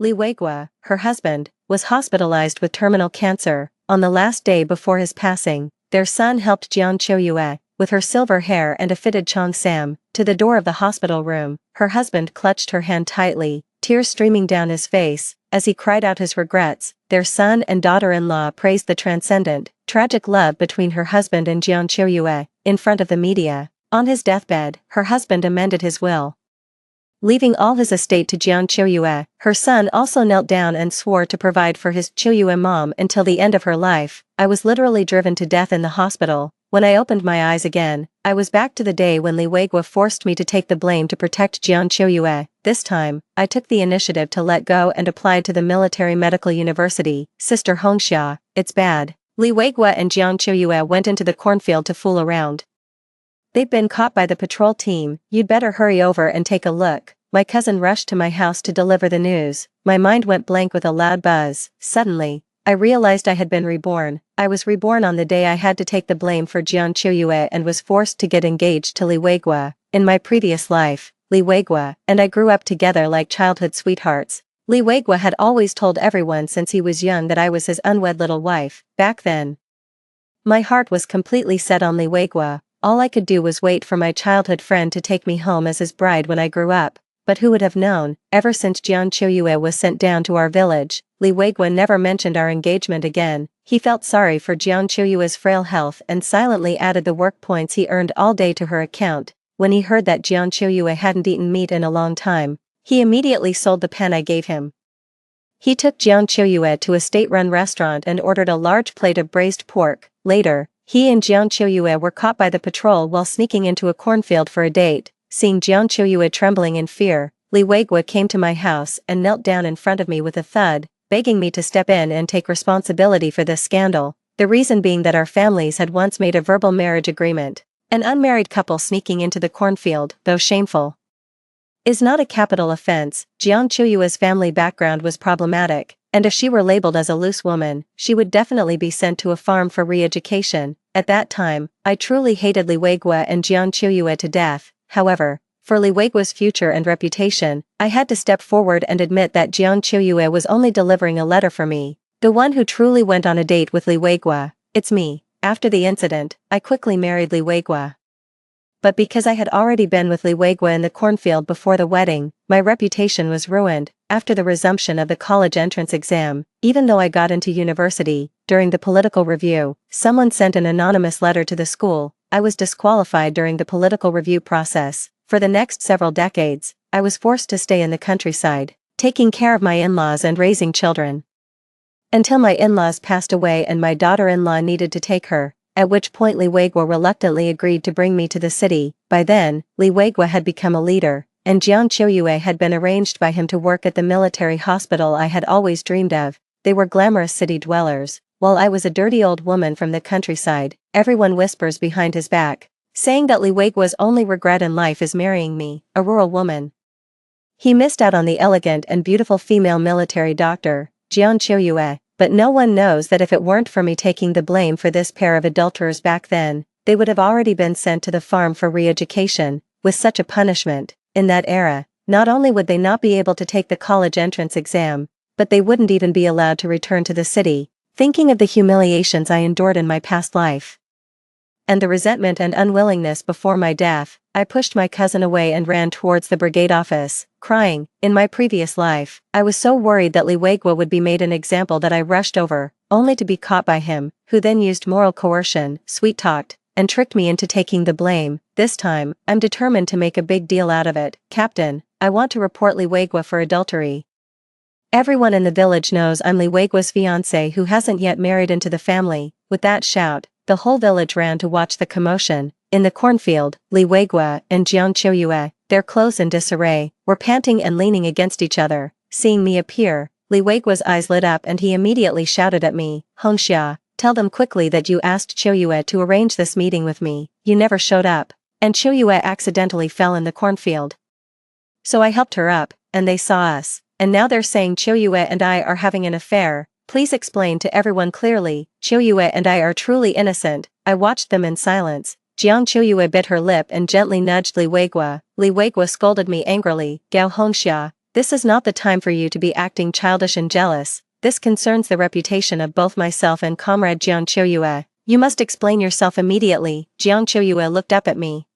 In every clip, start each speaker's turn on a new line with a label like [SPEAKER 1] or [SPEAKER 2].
[SPEAKER 1] Li Weigua, her husband, was hospitalized with terminal cancer. On the last day before his passing, their son helped Jian Qiuyue, with her silver hair and a fitted cheongsam, to the door of the hospital room. Her husband clutched her hand tightly, tears streaming down his face, as he cried out his regrets. Their son and daughter-in-law praised the transcendent, tragic love between her husband and Jian Qiuyue, in front of the media. On his deathbed, her husband amended his will, leaving all his estate to Jian Qiuyue. Her son also knelt down and swore to provide for his Qiuyue mom until the end of her life. I was literally driven to death in the hospital. When I opened my eyes again, I was back to the day when Li Weigua forced me to take the blame to protect Jian Qiuyue. This time, I took the initiative to let go and applied to the military medical university. Sister Hongxia, it's bad. Li Weigua and Jian Qiuyue went into the cornfield to fool around. They've been caught by the patrol team. You'd better hurry over and take a look. My cousin rushed to my house to deliver the news. My mind went blank with a loud buzz. Suddenly, I realized I had been reborn. I was reborn on the day I had to take the blame for Jian Qiuyue and was forced to get engaged to Li Weigua. In my previous life, Li Weigua and I grew up together like childhood sweethearts. Li Weigua had always told everyone since he was young that I was his unwed little wife. Back then, my heart was completely set on Li Weigua. All I could do was wait for my childhood friend to take me home as his bride when I grew up. But who would have known? Ever since Jian Qiuyue was sent down to our village, Li Weigua never mentioned our engagement again. He felt sorry for Jian Qiuyue's frail health and silently added the work points he earned all day to her account. When he heard that Jian Qiuyue hadn't eaten meat in a long time, he immediately sold the pen I gave him. He took Jian Qiuyue to a state-run restaurant and ordered a large plate of braised pork. Later, he and Jian Qiuyue were caught by the patrol while sneaking into a cornfield for a date. Seeing Jian Qiuyue trembling in fear, Li Weigua came to my house and knelt down in front of me with a thud, begging me to step in and take responsibility for this scandal. The reason being that our families had once made a verbal marriage agreement. An unmarried couple sneaking into the cornfield, though shameful, is not a capital offense. Jian Qiuyue's family background was problematic, and if she were labeled as a loose woman, she would definitely be sent to a farm for re-education. At that time, I truly hated Li Weigua and Jian Qiuyue to death. However, for Li Weigua's future and reputation, I had to step forward and admit that Jian Qiuyue was only delivering a letter for me, the one who truly went on a date with Li Weigua. It's me. After the incident, I quickly married Li Weigua. But because I had already been with Li Weigua in the cornfield before the wedding, my reputation was ruined. After the resumption of the college entrance exam, even though I got into university, during the political review, someone sent an anonymous letter to the school. I was disqualified during the political review process. For the next several decades, I was forced to stay in the countryside, taking care of my in-laws and raising children, until my in-laws passed away and my daughter-in-law needed to take her, at which point Li Weigua reluctantly agreed to bring me to the city. By then, Li Weigua had become a leader, and Jian Qiuyue had been arranged by him to work at the military hospital I had always dreamed of. They were glamorous city dwellers, while I was a dirty old woman from the countryside. Everyone whispers behind his back, saying that Li Weigua's only regret in life is marrying me, a rural woman. He missed out on the elegant and beautiful female military doctor, Jian Qiuyue. But no one knows that if it weren't for me taking the blame for this pair of adulterers back then, they would have already been sent to the farm for re-education. With such a punishment, in that era, not only would they not be able to take the college entrance exam, but they wouldn't even be allowed to return to the city. Thinking of the humiliations I endured in my past life, and the resentment and unwillingness before my death, I pushed my cousin away and ran towards the brigade office, crying. In my previous life, I was so worried that Li Weigua would be made an example that I rushed over, only to be caught by him, who then used moral coercion, sweet-talked, and tricked me into taking the blame. This time, I'm determined to make a big deal out of it. Captain, I want to report Li Weigua for adultery. Everyone in the village knows I'm Li Weigua's fiancé who hasn't yet married into the family. With that shout, the whole village ran to watch the commotion. In the cornfield, Li Weigua and Jian Qiuyue, their clothes in disarray, were panting and leaning against each other. Seeing me appear, Li Weigua's eyes lit up and he immediately shouted at me, "Hongxia, tell them quickly that you asked Qiuyue to arrange this meeting with me. You never showed up." And Qiuyue accidentally fell in the cornfield. So I helped her up, and they saw us. And now they're saying Qiuyue and I are having an affair. Please explain to everyone clearly. Qiuyue and I are truly innocent. I watched them in silence. Jian Qiuyue bit her lip and gently nudged Li Weigua. Li Weigua scolded me angrily. "Gao Hongxia, This is not the time for you to be acting childish and jealous. This concerns the reputation of both myself and comrade Jiang Choyue. You must explain yourself immediately." Jiang Choyue looked up at me,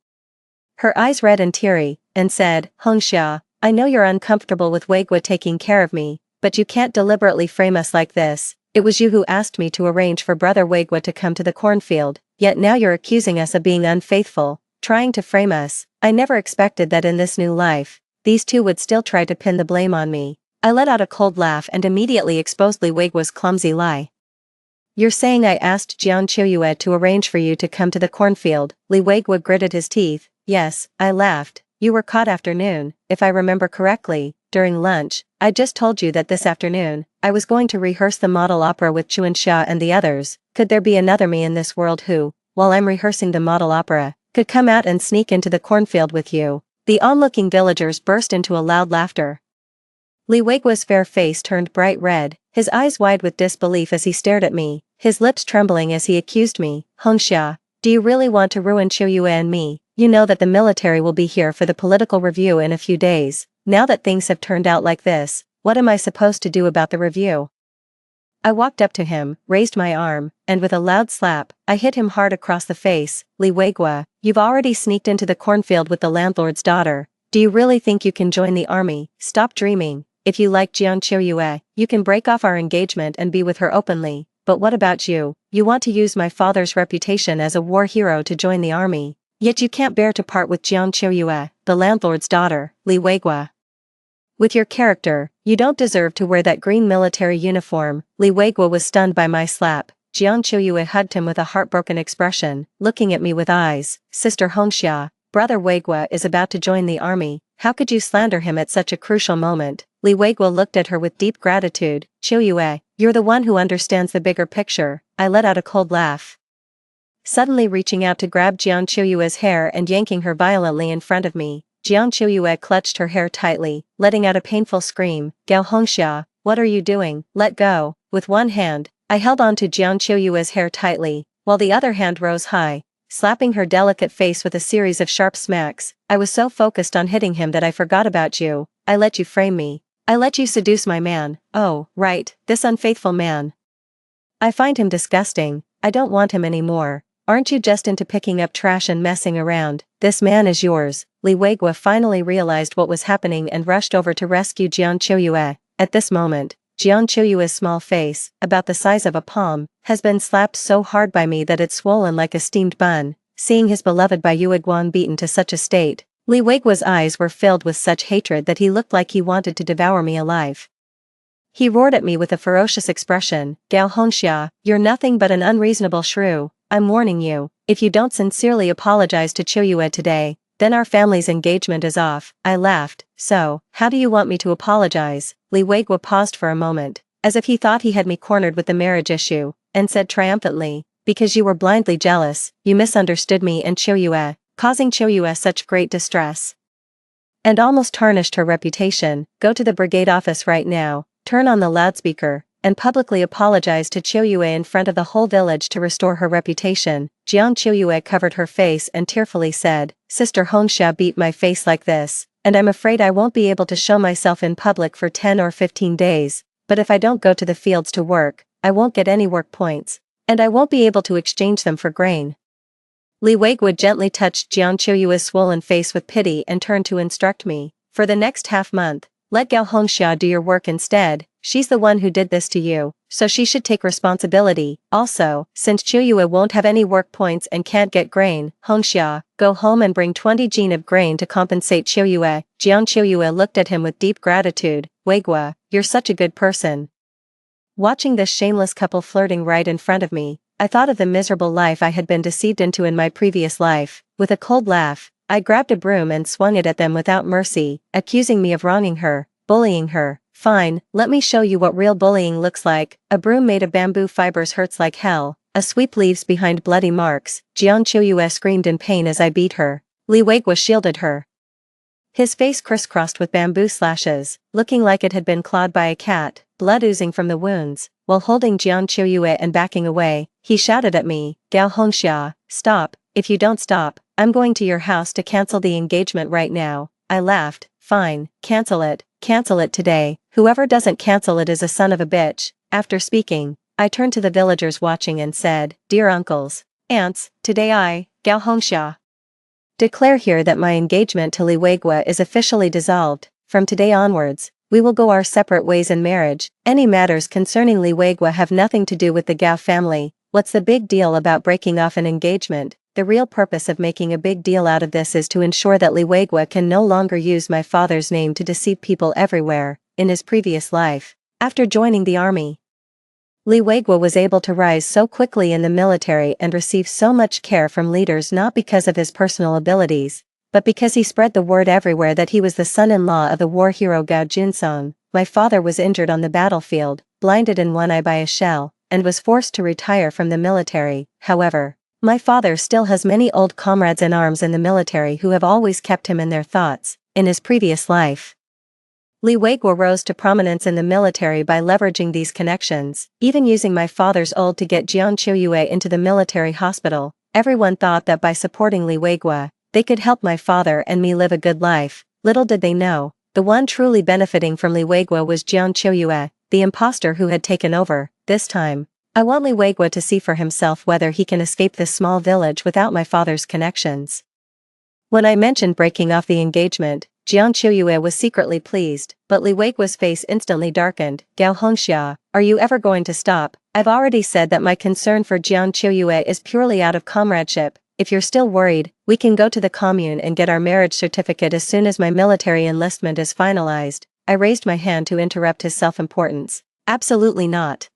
[SPEAKER 1] her eyes red and teary, and said, "Hongxia, I know you're uncomfortable with Weigua taking care of me, but you can't deliberately frame us like this. It was you who asked me to arrange for brother Weigua to come to the cornfield, yet now you're accusing us of being unfaithful, trying to frame us. I never expected that in this new life, these two would still try to pin the blame on me." I let out a cold laugh and immediately exposed Li Weigua's clumsy lie. "You're saying I asked Jiang Choyue to arrange for you to come to the cornfield?" Li Weigua gritted his teeth. "Yes," I laughed. "You were caught afternoon, if I remember correctly, during lunch. I just told you that this afternoon, I was going to rehearse the model opera with Chuanxia and the others. Could there be another me in this world who, while I'm rehearsing the model opera, could come out and sneak into the cornfield with you?" The onlooking villagers burst into a loud laughter. Li Weigua's fair face turned bright red, his eyes wide with disbelief as he stared at me, his lips trembling as he accused me. "Hongxia, do you really want to ruin Choyue and me? You know that the military will be here for the political review in a few days. Now that things have turned out like this, what am I supposed to do about the review?" I walked up to him, raised my arm, and with a loud slap, I hit him hard across the face. "Li Weigua, you've already sneaked into the cornfield with the landlord's daughter. Do you really think you can join the army? Stop dreaming. If you like Jiang Choyue, you can break off our engagement and be with her openly. But what about you? You want to use my father's reputation as a war hero to join the army. Yet you can't bear to part with Jiang Choyue, the landlord's daughter." Li Weigua, with your character, you don't deserve to wear that green military uniform. Li Weigua was stunned by my slap. Jiang Choyue hugged him with a heartbroken expression, looking at me with eyes. "Sister Hongxia, brother Weigua is about to join the army. How could you slander him at such a crucial moment?" Li Weigua looked at her with deep gratitude. "Choyue, you're the one who understands the bigger picture." I let out a cold laugh, suddenly reaching out to grab Jiang Choyue's hair and yanking her violently in front of me. Jiang Choyue clutched her hair tightly, letting out a painful scream. "Gao Hongxia, what are you doing? Let go." With one hand, I held on to Jiang Choyue's hair tightly, while the other hand rose high, slapping her delicate face with a series of sharp smacks. "I was so focused on hitting him that I forgot about you. I let you frame me. I let you seduce my man. Oh, right, this unfaithful man. I find him disgusting. I don't want him anymore. Aren't you just into picking up trash and messing around? This man is yours." Li Weigua finally realized what was happening and rushed over to rescue Jiang Choyue. At this moment, Jiang Choyue's small face, about the size of a palm, has been slapped so hard by me that it's swollen like a steamed bun. Seeing his beloved Bai Yueguan beaten to such a state, Li Weigua's eyes were filled with such hatred that he looked like he wanted to devour me alive. He roared at me with a ferocious expression. "Gao Hongxia, you're nothing but an unreasonable shrew. I'm warning you, if you don't sincerely apologize to Choyue today, then our family's engagement is off." I laughed. "So, how do you want me to apologize?" Li Weigua paused for a moment, as if he thought he had me cornered with the marriage issue, and said triumphantly, "Because you were blindly jealous, you misunderstood me and Choyue, causing Choyue such great distress, and almost tarnished her reputation. Go to the brigade office right now, turn on the loudspeaker, and publicly apologize to Choyue in front of the whole village to restore her reputation." Jiang Choyue covered her face and tearfully said, "Sister Hongxia beat my face like this, and I'm afraid I won't be able to show myself in public for 10 or 15 days, but if I don't go to the fields to work, I won't get any work points, and I won't be able to exchange them for grain." Li Weigua gently touched Jiang Choyue's swollen face with pity and turned to instruct me. "For the next half-month, let Gao Hongxia do your work instead. She's the one who did this to you, so she should take responsibility. Also, since Choyue won't have any work points and can't get grain, Hongxia, go home and bring 20 jin of grain to compensate Choyue." Jiang Choyue looked at him with deep gratitude. "Weigua, you're such a good person." Watching this shameless couple flirting right in front of me, I thought of the miserable life I had been deceived into in my previous life. With a cold laugh, I grabbed a broom and swung it at them without mercy, accusing me of wronging her, bullying her. "Fine, let me show you what real bullying looks like. A broom made of bamboo fibers hurts like hell. A sweep leaves behind bloody marks." Jiang Choyue screamed in pain as I beat her. Li Weigua shielded her, his face crisscrossed with bamboo slashes, looking like it had been clawed by a cat, blood oozing from the wounds. While holding Jiang Choyue and backing away, he shouted at me, "Gao Hongxia, stop. If you don't stop, I'm going to your house to cancel the engagement right now." I laughed. "Fine, cancel it. cancel it today, whoever doesn't cancel it is a son of a bitch." After speaking, I turned to the villagers watching and said, "Dear uncles, aunts, today I, Gao Hongxia, declare here that my engagement to Li Weigua is officially dissolved. From today onwards, we will go our separate ways in marriage. Any matters concerning Li Weigua have nothing to do with the Gao family. What's the big deal about breaking off an engagement? The real purpose of making a big deal out of this is to ensure that Li Weigua can no longer use my father's name to deceive people everywhere." In his previous life, after joining the army, Li Weigua was able to rise so quickly in the military and receive so much care from leaders not because of his personal abilities, but because he spread the word everywhere that he was the son-in-law of the war hero Gao Jinsong. My father was injured on the battlefield, blinded in one eye by a shell, and was forced to retire from the military. However, my father still has many old comrades in arms in the military who have always kept him in their thoughts. In his previous life, Li Weigua rose to prominence in the military by leveraging these connections, even using my father's old to get Jiang Qiuyue into the military hospital. Everyone thought that by supporting Li Weigua, they could help my father and me live a good life. Little did they know, the one truly benefiting from Li Weigua was Jiang Qiuyue, the imposter who had taken over. This time, I want Li Weigua to see for himself whether he can escape this small village without my father's connections. When I mentioned breaking off the engagement, Jiang Qiuyue was secretly pleased, but Li Weigua's face instantly darkened. "Gao Hongxia, are you ever going to stop? I've already said that my concern for Jiang Qiuyue is purely out of comradeship. If you're still worried, we can go to the commune and get our marriage certificate as soon as my military enlistment is finalized." I raised my hand to interrupt his self-importance. "Absolutely not.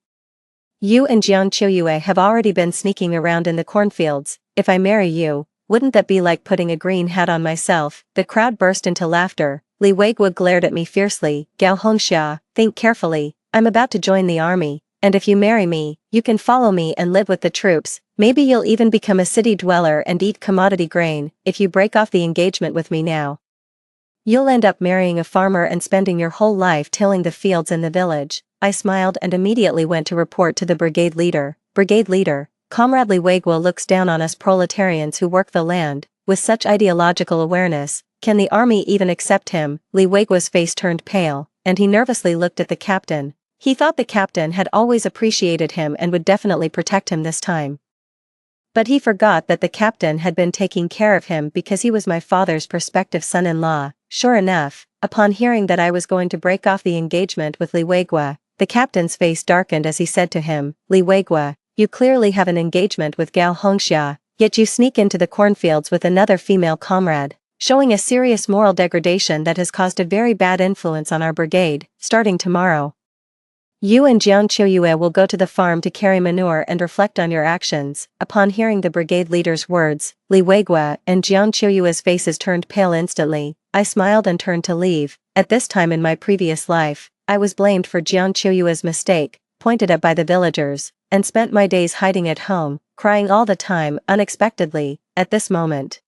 [SPEAKER 1] You and Jiang Qiuyue have already been sneaking around in the cornfields. If I marry you, wouldn't that be like putting a green hat on myself?" The crowd burst into laughter. Li Weigua glared at me fiercely. "Gao Hongxia, think carefully. I'm about to join the army, and if you marry me, you can follow me and live with the troops. Maybe you'll even become a city dweller and eat commodity grain. If you break off the engagement with me now, you'll end up marrying a farmer and spending your whole life tilling the fields in the village." I smiled and immediately went to report to the brigade leader. "Brigade leader, Comrade Li Weigua looks down on us proletarians who work the land. With such ideological awareness, can the army even accept him?" Li Weigua's face turned pale, and he nervously looked at the captain. He thought the captain had always appreciated him and would definitely protect him this time. But he forgot that the captain had been taking care of him because he was my father's prospective son-in-law. Sure enough, upon hearing that I was going to break off the engagement with Li Weigua, the captain's face darkened as he said to him, "Li Weigua, you clearly have an engagement with Gao Hongxia, yet you sneak into the cornfields with another female comrade, showing a serious moral degradation that has caused a very bad influence on our brigade. Starting tomorrow, you and Jiang Qiuyue will go to the farm to carry manure and reflect on your actions." Upon hearing the brigade leader's words, Li Weigua and Jiang Qiuyue's faces turned pale instantly. I smiled and turned to leave. At this time in my previous life, I was blamed for Jiang Qiuyue's mistake, pointed at by the villagers, and spent my days hiding at home, crying all the time. Unexpectedly, at this moment,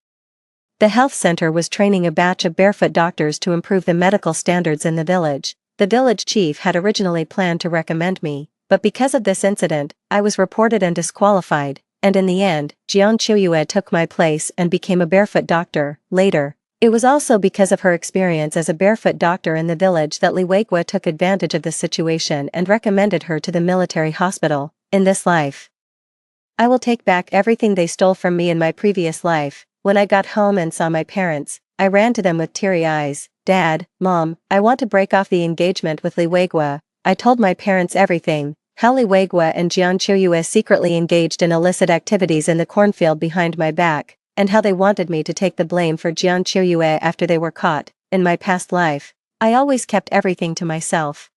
[SPEAKER 1] the health center was training a batch of barefoot doctors to improve the medical standards in the village. The village chief had originally planned to recommend me, but because of this incident, I was reported and disqualified, and in the end, Jiang Qiuyue took my place and became a barefoot doctor. Later, it was also because of her experience as a barefoot doctor in the village that Li Weigua took advantage of the situation and recommended her to the military hospital. In this life, I will take back everything they stole from me in my previous life. When I got home and saw my parents, I ran to them with teary eyes. "Dad, Mom, I want to break off the engagement with Li Weigua." I told my parents everything, how Li Weigua and Jiang Qiuyue secretly engaged in illicit activities in the cornfield behind my back, and how they wanted me to take the blame for Jiang Qiuyue after they were caught. In my past life, I always kept everything to myself,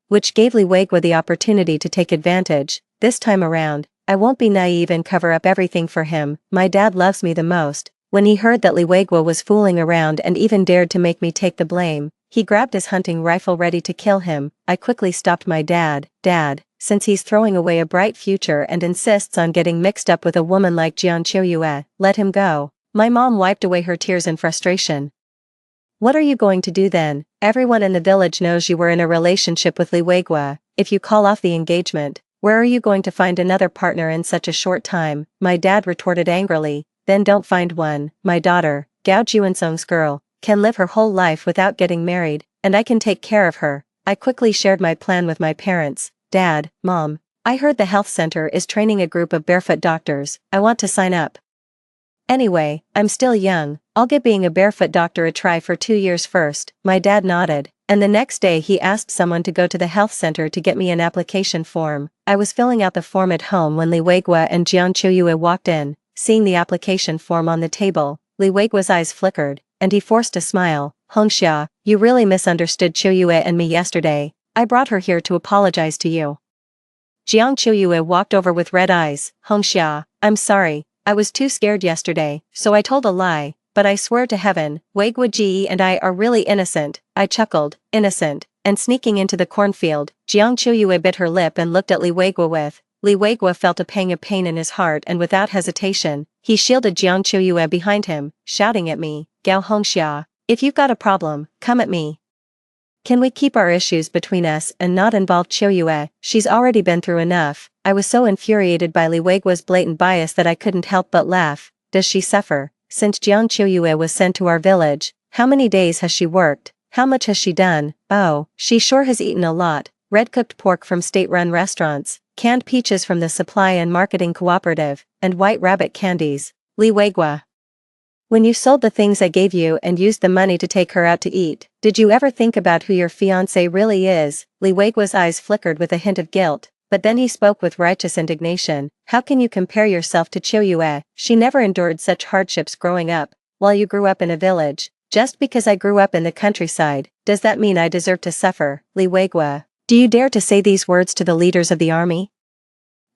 [SPEAKER 1] which gave Li Weigua the opportunity to take advantage. This time around, I won't be naive and cover up everything for him. My dad loves me the most. When he heard that Li Weigua was fooling around and even dared to make me take the blame, he grabbed his hunting rifle ready to kill him. I quickly stopped my dad. "Dad, since he's throwing away a bright future and insists on getting mixed up with a woman like Jiang Qiuyue, let him go." My mom wiped away her tears in frustration. "What are you going to do then? Everyone in the village knows you were in a relationship with Li Weigua. If you call off the engagement, where are you going to find another partner in such a short time?" My dad retorted angrily. "Then don't find one. My daughter, Gao Juansong's girl, can live her whole life without getting married. and I can take care of her. I quickly shared my plan with my parents. Dad, Mom, I heard the health center is training a group of barefoot doctors. I want to sign up. Anyway, I'm still young, I'll give being a barefoot doctor a try for 2 years first. My dad nodded, and the next day he asked someone to go to the health center to get me an application form. I was filling out the form at home when Li Weiguo and Jiang Choyue walked in. Seeing the application form on the table, Li Weiguo's eyes flickered, and he forced a smile. Hongxia, you really misunderstood Choyue and me yesterday. I brought her here to apologize to you. Jiang Choyue walked over with red eyes. Hongxia, I'm sorry. I was too scared yesterday, so I told a lie, but I swear to heaven, Weiguo Ji and I are really innocent. I chuckled, innocent, and sneaking into the cornfield, Jiang Choyue bit her lip and looked at Li Weiguo with. Li Weiguo felt a pang of pain in his heart and without hesitation, he shielded Jiang Choyue behind him, shouting at me, Gao Hongxia, if you've got a problem, come at me. Can we keep our issues between us and not involve Choyue? She's already been through enough. I was so infuriated by Li Weiguo's blatant bias that I couldn't help but laugh. Does she suffer? Since Jiang Choyue was sent to our village, how many days has she worked? How much has she done? Oh, she sure has eaten a lot. Red-cooked pork from state-run restaurants, canned peaches from the supply and marketing cooperative, and white rabbit candies. Li Weiguo. When you sold the things I gave you and used the money to take her out to eat, did you ever think about who your fiancé really is? Li Weiguo's eyes flickered with a hint of guilt, but then he spoke with righteous indignation. How can you compare yourself to Choyue? She never endured such hardships growing up, while you grew up in a village. Just because I grew up in the countryside, does that mean I deserve to suffer? Li Weiguo, do you dare to say these words to the leaders of the army?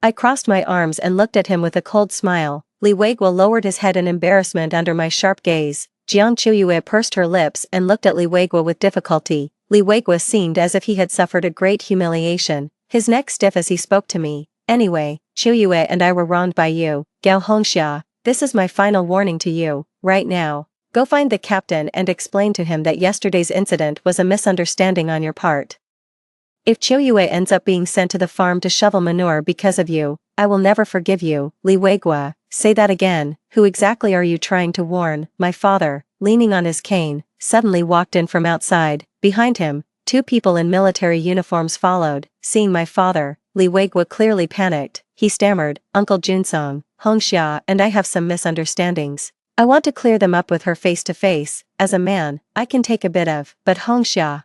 [SPEAKER 1] I crossed my arms and looked at him with a cold smile. Li Weiguo lowered his head in embarrassment under my sharp gaze. Jiang Choyue pursed her lips and looked at Li Weiguo with difficulty. Li Weiguo seemed as if he had suffered a great humiliation, his neck stiff as he spoke to me. Anyway, Choyue and I were wronged by you. Gao Hongxia, this is my final warning to you, right now. Go find the captain and explain to him that yesterday's incident was a misunderstanding on your part. If Choyue ends up being sent to the farm to shovel manure because of you, I will never forgive you. Li Weiguo, say that again. Who exactly are you trying to warn? My father, leaning on his cane, suddenly walked in from outside. Behind him, 2 people in military uniforms followed. Seeing my father, Li Weiguo clearly panicked. He stammered, Uncle Junsong, Hongxia and I have some misunderstandings. I want to clear them up with her face to face. As a man, I can take a bit of, but Hongxia,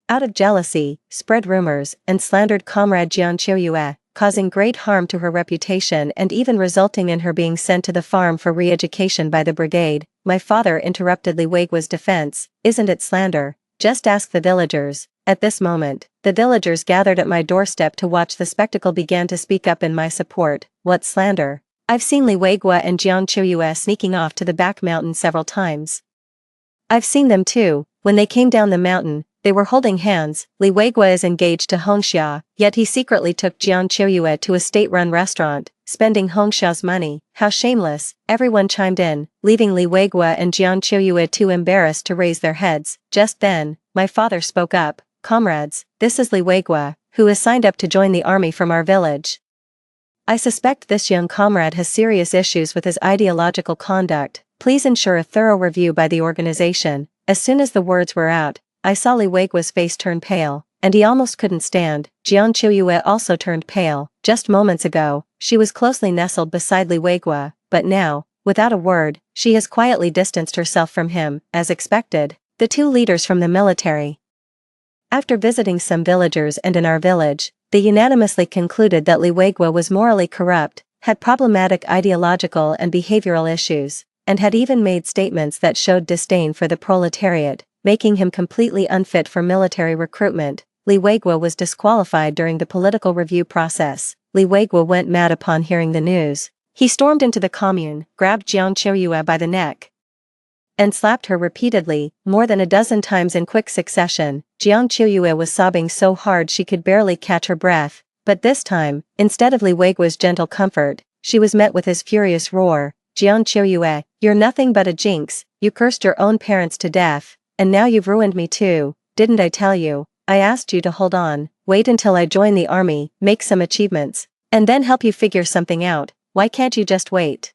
[SPEAKER 1] out of jealousy, spread rumors and slandered comrade Jiang Choyue, causing great harm to her reputation and even resulting in her being sent to the farm for re-education by the brigade. My father interrupted Li Weiguo's defense. Isn't it slander? Just ask the villagers. At this moment, the villagers gathered at my doorstep to watch the spectacle began to speak up in my support. What slander? I've seen Li Weiguo and Jiang Choyue sneaking off to the back mountain several times. I've seen them too. When they came down the mountain, they were holding hands. Li Weiguo is engaged to Hongxia, yet he secretly took Jiang Choyue to a state-run restaurant, spending Hongxia's money. How shameless, everyone chimed in, leaving Li Weiguo and Jiang Choyue too embarrassed to raise their heads. Just then, my father spoke up, Comrades, this is Li Weiguo, who is signed up to join the army from our village. I suspect this young comrade has serious issues with his ideological conduct. Please ensure a thorough review by the organization. As soon as the words were out, I saw Li Weiguo's face turn pale, and he almost couldn't stand. Jiang Choyue also turned pale. Just moments ago, she was closely nestled beside Li Weiguo, but now, without a word, she has quietly distanced herself from him, as expected. The 2 leaders from the military. After visiting some villagers and in our village, they unanimously concluded that Li Weiguo was morally corrupt, had problematic ideological and behavioral issues, and had even made statements that showed disdain for the proletariat, making him completely unfit for military recruitment. Li Weiguo was disqualified during the political review process. Li Weiguo went mad upon hearing the news. He stormed into the commune, grabbed Jiang Choyue by the neck, and slapped her repeatedly, more than a dozen times in quick succession. Jiang Choyue was sobbing so hard she could barely catch her breath, but this time, instead of Li Weiguo's gentle comfort, she was met with his furious roar. Jiang Choyue, you're nothing but a jinx, you cursed your own parents to death. And now you've ruined me too. Didn't I tell you? I asked you to hold on, wait until I join the army, make some achievements, and then help you figure something out. Why can't you just wait?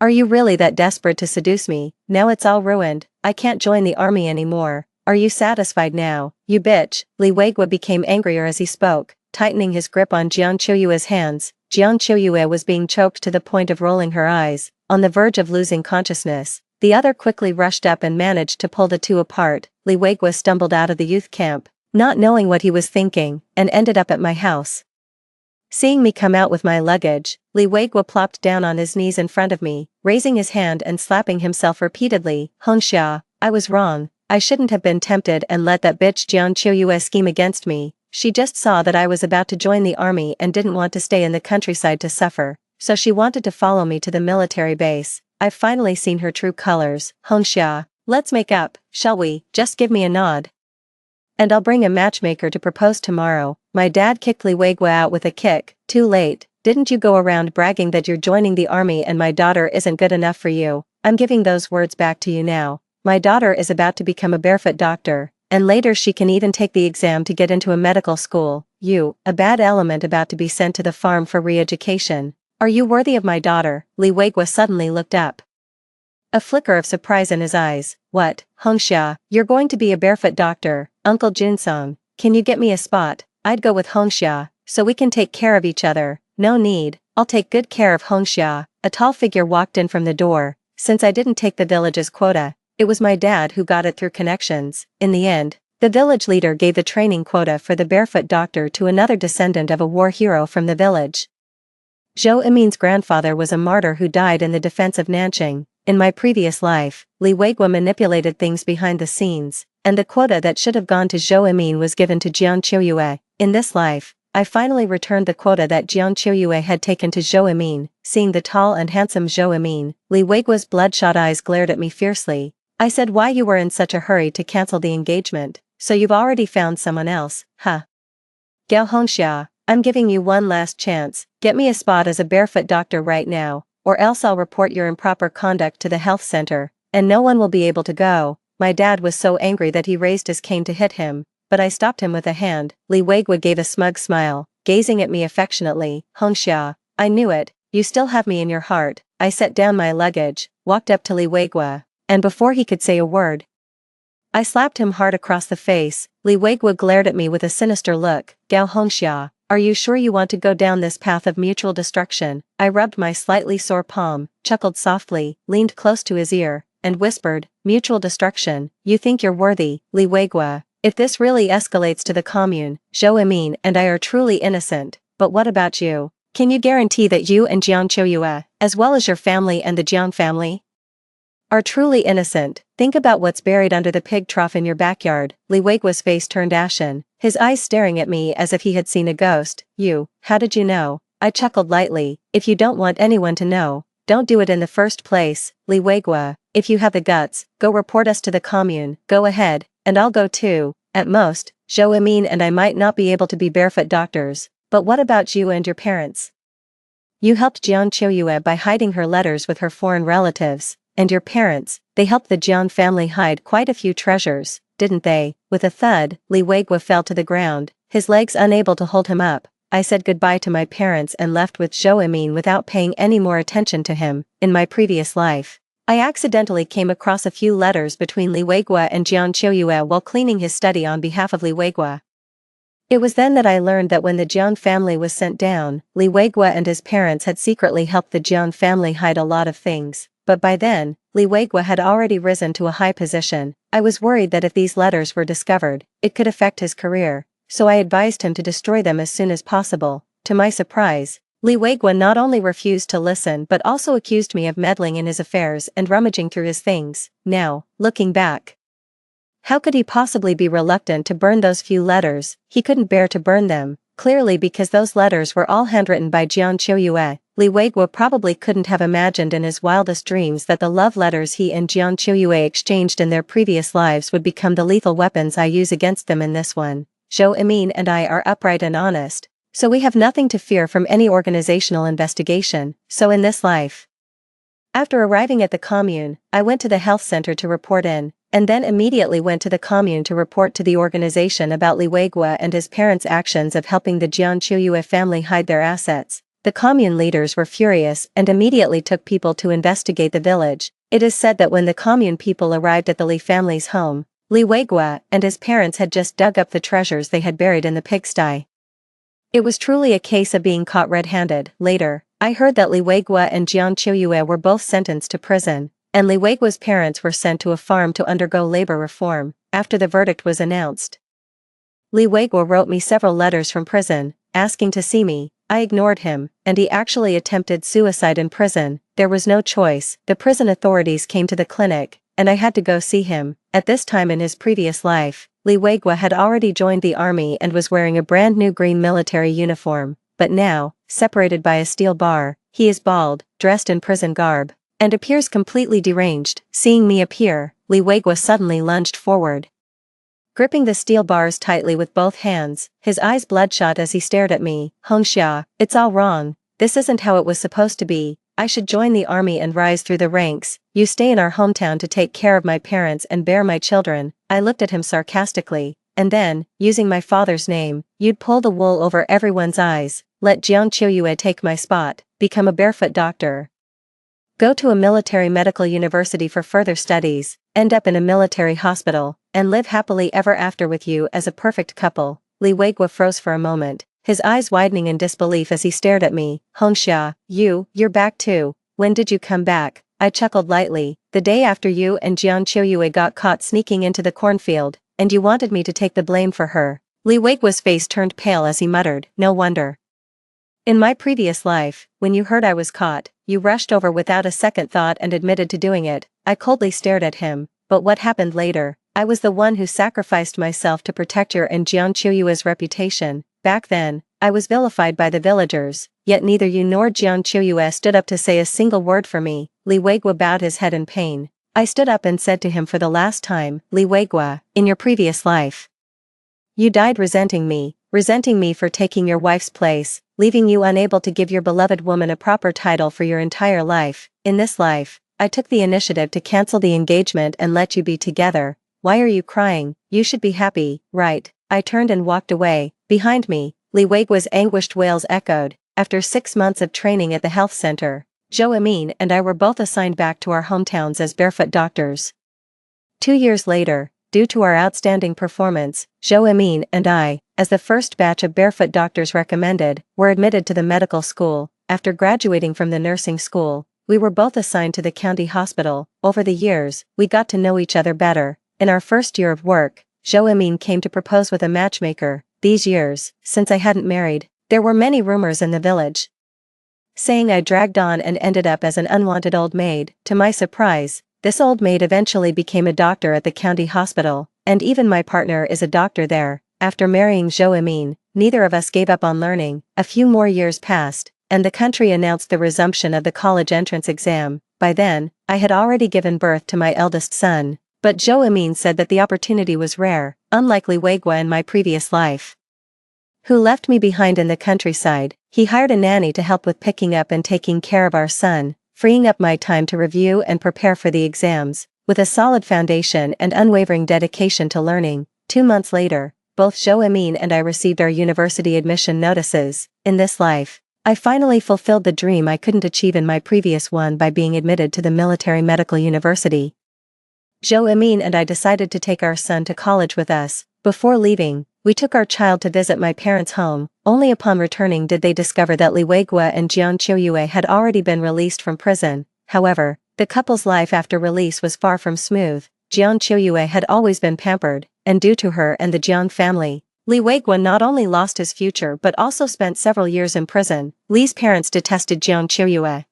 [SPEAKER 1] Are you really that desperate to seduce me? Now it's all ruined. I can't join the army anymore. Are you satisfied now, you bitch? Li Weigua became angrier as he spoke, tightening his grip on Jiang Qiuyue's hands. Jiang Qiuyue was being choked to the point of rolling her eyes, on the verge of losing consciousness. The other quickly rushed up and managed to pull the two apart. Li Weigua stumbled out of the youth camp, not knowing what he was thinking, and ended up at my house. Seeing me come out with my luggage, Li Weigua plopped down on his knees in front of me, raising his hand and slapping himself repeatedly. Hongxia, I was wrong. I shouldn't have been tempted and let that bitch Jiang Qiuyue scheme against me. She just saw that I was about to join the army and didn't want to stay in the countryside to suffer, so she wanted to follow me to the military base. I've finally seen her true colors. Hongxia, let's make up, shall we? Just give me a nod. And I'll bring a matchmaker to propose tomorrow. My dad kicked Li Weigua out with a kick. Too late. Didn't you go around bragging that you're joining the army and my daughter isn't good enough for you? I'm giving those words back to you now. My daughter is about to become a barefoot doctor, and later she can even take the exam to get into a medical school. You, a bad element about to be sent to the farm for re-education. Are you worthy of my daughter? Li Weigua suddenly looked up. A flicker of surprise in his eyes. What, Hongxia, you're going to be a barefoot doctor? Uncle Junsong, can you get me a spot? I'd go with Hongxia, so we can take care of each other. No need, I'll take good care of Hongxia. A tall figure walked in from the door. Since I didn't take the village's quota, it was my dad who got it through connections. In the end, the village leader gave the training quota for the barefoot doctor to another descendant of a war hero from the village. Zhou Emin's grandfather was a martyr who died in the defense of Nanqing. In my previous life, Li Weigua manipulated things behind the scenes, and the quota that should have gone to Zhou Emin was given to Jiang Qiuyue. In this life, I finally returned the quota that Jiang Qiuyue had taken to Zhou Emin. Seeing the tall and handsome Zhou Emin, Li Weigua's bloodshot eyes glared at me fiercely. I said, why you were in such a hurry to cancel the engagement? So you've already found someone else, huh? Gao Hongxia, I'm giving you one last chance. Get me a spot as a barefoot doctor right now, or else I'll report your improper conduct to the health center, and no one will be able to go. My dad was so angry that he raised his cane to hit him, but I stopped him with a hand. Li Weigua gave a smug smile, gazing at me affectionately. Hongxia, I knew it, you still have me in your heart. I set down my luggage, walked up to Li Weigua, and before he could say a word, I slapped him hard across the face. Li Weigua glared at me with a sinister look. Gao Hongxia, are you sure you want to go down this path of mutual destruction? I rubbed my slightly sore palm, chuckled softly, leaned close to his ear, and whispered, mutual destruction, you think you're worthy, Li Weigua. If this really escalates to the commune, Zhou Emin and I are truly innocent, but what about you? Can you guarantee that you and Jiang Qiuyue, as well as your family and the Jiang family, are truly innocent? Think about what's buried under the pig trough in your backyard. Li Weigua's face turned ashen, his eyes staring at me as if he had seen a ghost. You, how did you know? I chuckled lightly. If you don't want anyone to know, don't do it in the first place. Li Weigua, if you have the guts, go report us to the commune. Go ahead, and I'll go too. At most, Zhou Emin and I might not be able to be barefoot doctors, but what about you and your parents? You helped Jiang Qiuyue by hiding her letters with her foreign relatives. And your parents, they helped the Jiang family hide quite a few treasures, didn't they? With a thud, Li Weigua fell to the ground, his legs unable to hold him up. I said goodbye to my parents and left with Zhou Emin without paying any more attention to him. In my previous life, I accidentally came across a few letters between Li Weigua and Jiang Qiuyue while cleaning his study on behalf of Li Weigua. It was then that I learned that when the Jiang family was sent down, Li Weigua and his parents had secretly helped the Jiang family hide a lot of things. But by then, Li Weigua had already risen to a high position. I was worried that if these letters were discovered, it could affect his career, so I advised him to destroy them as soon as possible. To my surprise, Li Weigua not only refused to listen but also accused me of meddling in his affairs and rummaging through his things. Now, looking back, how could he possibly be reluctant to burn those few letters? He couldn't bear to burn them, clearly because those letters were all handwritten by Jiang Qiuyue. Li Weigua probably couldn't have imagined in his wildest dreams that the love letters he and Jiang Qiuyue exchanged in their previous lives would become the lethal weapons I use against them in this one. Zhou Emin and I are upright and honest, so we have nothing to fear from any organizational investigation. So in this life, after arriving at the commune, I went to the health center to report in, and then immediately went to the commune to report to the organization about Li Weigua and his parents' actions of helping the Jiang Qiuyue family hide their assets. The commune leaders were furious and immediately took people to investigate the village. It is said that when the commune people arrived at the Li family's home, Li Weigua and his parents had just dug up the treasures they had buried in the pigsty. It was truly a case of being caught red-handed. Later, I heard that Li Weigua and Jiang Qiuyue were both sentenced to prison, and Li Weigua's parents were sent to a farm to undergo labor reform. After the verdict was announced, Li Weigua wrote me several letters from prison, asking to see me. I ignored him, and he actually attempted suicide in prison. There was no choice. The prison authorities came to the clinic, and I had to go see him. At this time in his previous life, Li Weigua had already joined the army and was wearing a brand new green military uniform, but now, separated by a steel bar, he is bald, dressed in prison garb, and appears completely deranged. Seeing me appear, Li Weigua suddenly lunged forward, gripping the steel bars tightly with both hands, his eyes bloodshot as he stared at me. Hongxia, it's all wrong. This isn't how it was supposed to be. I should join the army and rise through the ranks. You stay in our hometown to take care of my parents and bear my children. I looked at him sarcastically, and then, using my father's name, you'd pull the wool over everyone's eyes. Let Jiang Qiuyue take my spot, become a barefoot doctor, go to a military medical university for further studies, end up in a military hospital, and live happily ever after with you as a perfect couple. Li Weigua froze for a moment, his eyes widening in disbelief as he stared at me. Hongxia, you're back too. When did you come back? I chuckled lightly. The day after you and Jiang Qiuyue got caught sneaking into the cornfield, and you wanted me to take the blame for her. Li Weigua's face turned pale as he muttered, no wonder. In my previous life, when you heard I was caught, you rushed over without a second thought and admitted to doing it. I coldly stared at him, but what happened later? I was the one who sacrificed myself to protect your and Jiang Qiuyue's reputation. Back then, I was vilified by the villagers, yet neither you nor Jiang Qiuyue stood up to say a single word for me. Li Weigua bowed his head in pain. I stood up and said to him for the last time, Li Weigua, in your previous life, you died resenting me for taking your wife's place, leaving you unable to give your beloved woman a proper title for your entire life. In this life, I took the initiative to cancel the engagement and let you be together. Why are you crying? You should be happy, right? I turned and walked away. Behind me, Li Weigua's anguished wails echoed. After 6 months of training at the health center, Zhou Emin and I were both assigned back to our hometowns as barefoot doctors. 2 years later, due to our outstanding performance, Zhou Emin and I, as the first batch of barefoot doctors recommended, were admitted to the medical school. After graduating from the nursing school, we were both assigned to the county hospital. Over the years, we got to know each other better. In our first year of work, Zhou Emin came to propose with a matchmaker. These years, since I hadn't married, there were many rumors in the village, saying I dragged on and ended up as an unwanted old maid. To my surprise, this old maid eventually became a doctor at the county hospital, and even my partner is a doctor there. After marrying Zhou Emin, neither of us gave up on learning. A few more years passed, and the country announced the resumption of the college entrance exam. By then, I had already given birth to my eldest son, but Zhou Emin said that the opportunity was rare, unlike Li Weigua in my previous life, who left me behind in the countryside. He hired a nanny to help with picking up and taking care of our son, freeing up my time to review and prepare for the exams. With a solid foundation and unwavering dedication to learning, 2 months later, both Zhou Emin and I received our university admission notices. In this life, I finally fulfilled the dream I couldn't achieve in my previous one by being admitted to the military medical university. Zhou Emin and I decided to take our son to college with us. Before leaving, we took our child to visit my parents' home. Only upon returning did they discover that Li Weigua and Jiang Qiuyue had already been released from prison. However, the couple's life after release was far from smooth. Jiang Qiuyue had always been pampered, and due to her and the Jiang family, Li Weigua not only lost his future but also spent several years in prison. Li's parents detested Jiang Qiuyue.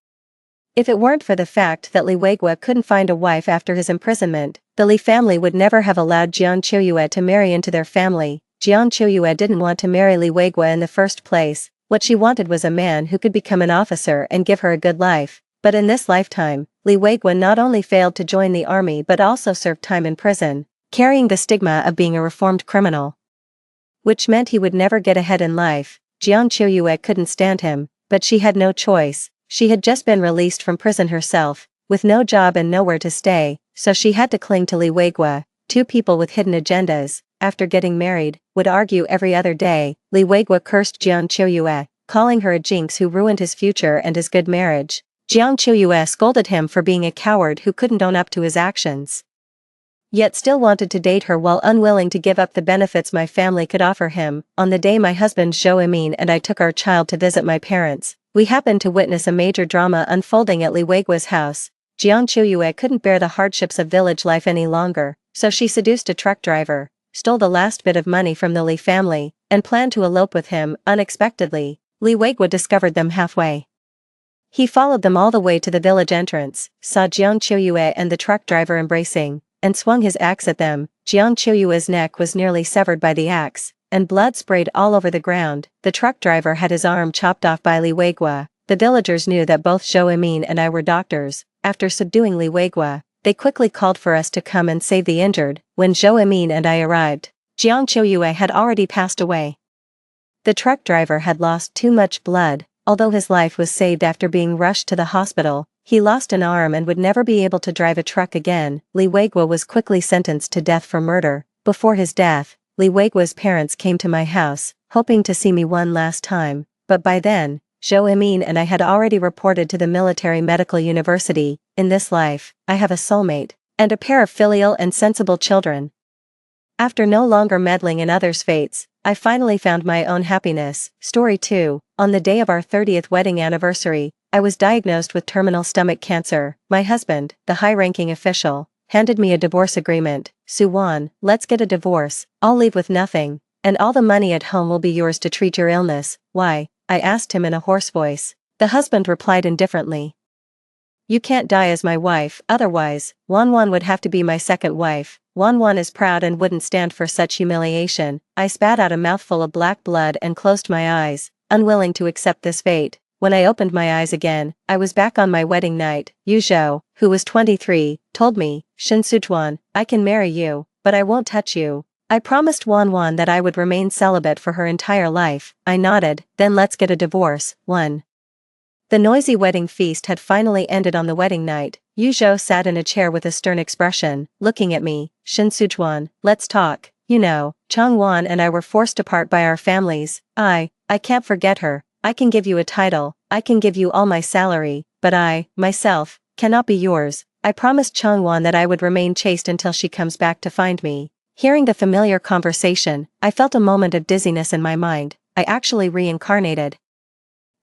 [SPEAKER 1] If it weren't for the fact that Li Weigua couldn't find a wife after his imprisonment, the Li family would never have allowed Jiang Qiuyue to marry into their family. Jiang Qiuyue didn't want to marry Li Weigua in the first place. What she wanted was a man who could become an officer and give her a good life. But in this lifetime, Li Weigua not only failed to join the army but also served time in prison, carrying the stigma of being a reformed criminal, which meant he would never get ahead in life. Jiang Qiuyue couldn't stand him, but she had no choice. She had just been released from prison herself, with no job and nowhere to stay, so she had to cling to Li Weigua. Two people with hidden agendas, after getting married, would argue every other day. Li Weigua cursed Jiang Qiuyue, calling her a jinx who ruined his future and his good marriage. Jiang Qiuyue scolded him for being a coward who couldn't own up to his actions. yet still wanted to date her while unwilling to give up the benefits my family could offer him. On the day my husband Zhou Emin and I took our child to visit my parents, we happened to witness a major drama unfolding at Li Weiguo's house. Jiang Chuyue couldn't bear the hardships of village life any longer, so she seduced a truck driver, stole the last bit of money from the Li family, and planned to elope with him. Unexpectedly, Li Weiguo discovered them halfway. He followed them all the way to the village entrance, saw Jiang Chuyue and the truck driver embracing, and swung his axe at them. Jiang Chuyue's neck was nearly severed by the axe, and blood sprayed all over the ground. The truck driver had his arm chopped off by Li Weiguo. The villagers knew that both Zhou Emin and I were doctors. After subduing Li Weiguo, they quickly called for us to come and save the injured. When Zhou Emin and I arrived, Jiang Chuyue had already passed away. The truck driver had lost too much blood. Although his life was saved after being rushed to the hospital, he lost an arm and would never be able to drive a truck again. Li Weiguo was quickly sentenced to death for murder. Before his death, Li Weiguo's parents came to my house, hoping to see me one last time, but by then, Zhou Emin and I had already reported to the military medical university. In this life, I have a soulmate, and a pair of filial and sensible children. After no longer meddling in others' fates, I finally found my own happiness. Story 2. On the day of our 30th wedding anniversary, I was diagnosed with terminal stomach cancer. My husband, the high-ranking official, handed me a divorce agreement. Suwan, let's get a divorce, I'll leave with nothing, and all the money at home will be yours to treat your illness. Why? I asked him in a hoarse voice. The husband replied indifferently. You can't die as my wife, otherwise, Wanwan would have to be my second wife. Wanwan is proud and wouldn't stand for such humiliation. I spat out a mouthful of black blood and closed my eyes, unwilling to accept this fate. When I opened my eyes again, I was back on my wedding night. Yu Zhou, who was 23, told me, Shen Sujuan, I can marry you, but I won't touch you. I promised Wanwan that I would remain celibate for her entire life. I nodded. Then let's get a divorce. 1. The noisy wedding feast had finally ended. On the wedding night, Yu Zhou sat in a chair with a stern expression, looking at me. Shen Sujuan, let's talk. You know, Changwan and I were forced apart by our families. I can't forget her. I can give you a title, I can give you all my salary, but I, myself, cannot be yours. I promised Changwan that I would remain chaste until she comes back to find me. Hearing the familiar conversation, I felt a moment of dizziness in my mind. I actually reincarnated.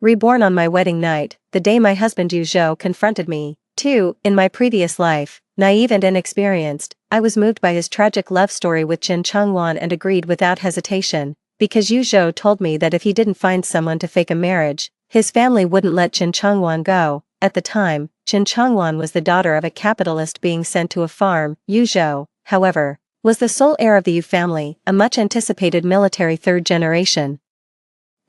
[SPEAKER 1] Reborn on my wedding night, the day my husband Yu Zhou confronted me. 2. In my previous life, naive and inexperienced, I was moved by his tragic love story with Jin Changwan and agreed without hesitation, because Yu Zhou told me that if he didn't find someone to fake a marriage, his family wouldn't let Jin Changwan go. At the time, Jin Changwan was the daughter of a capitalist being sent to a farm. Yu Zhou, however, was the sole heir of the Yu family, a much-anticipated military third generation.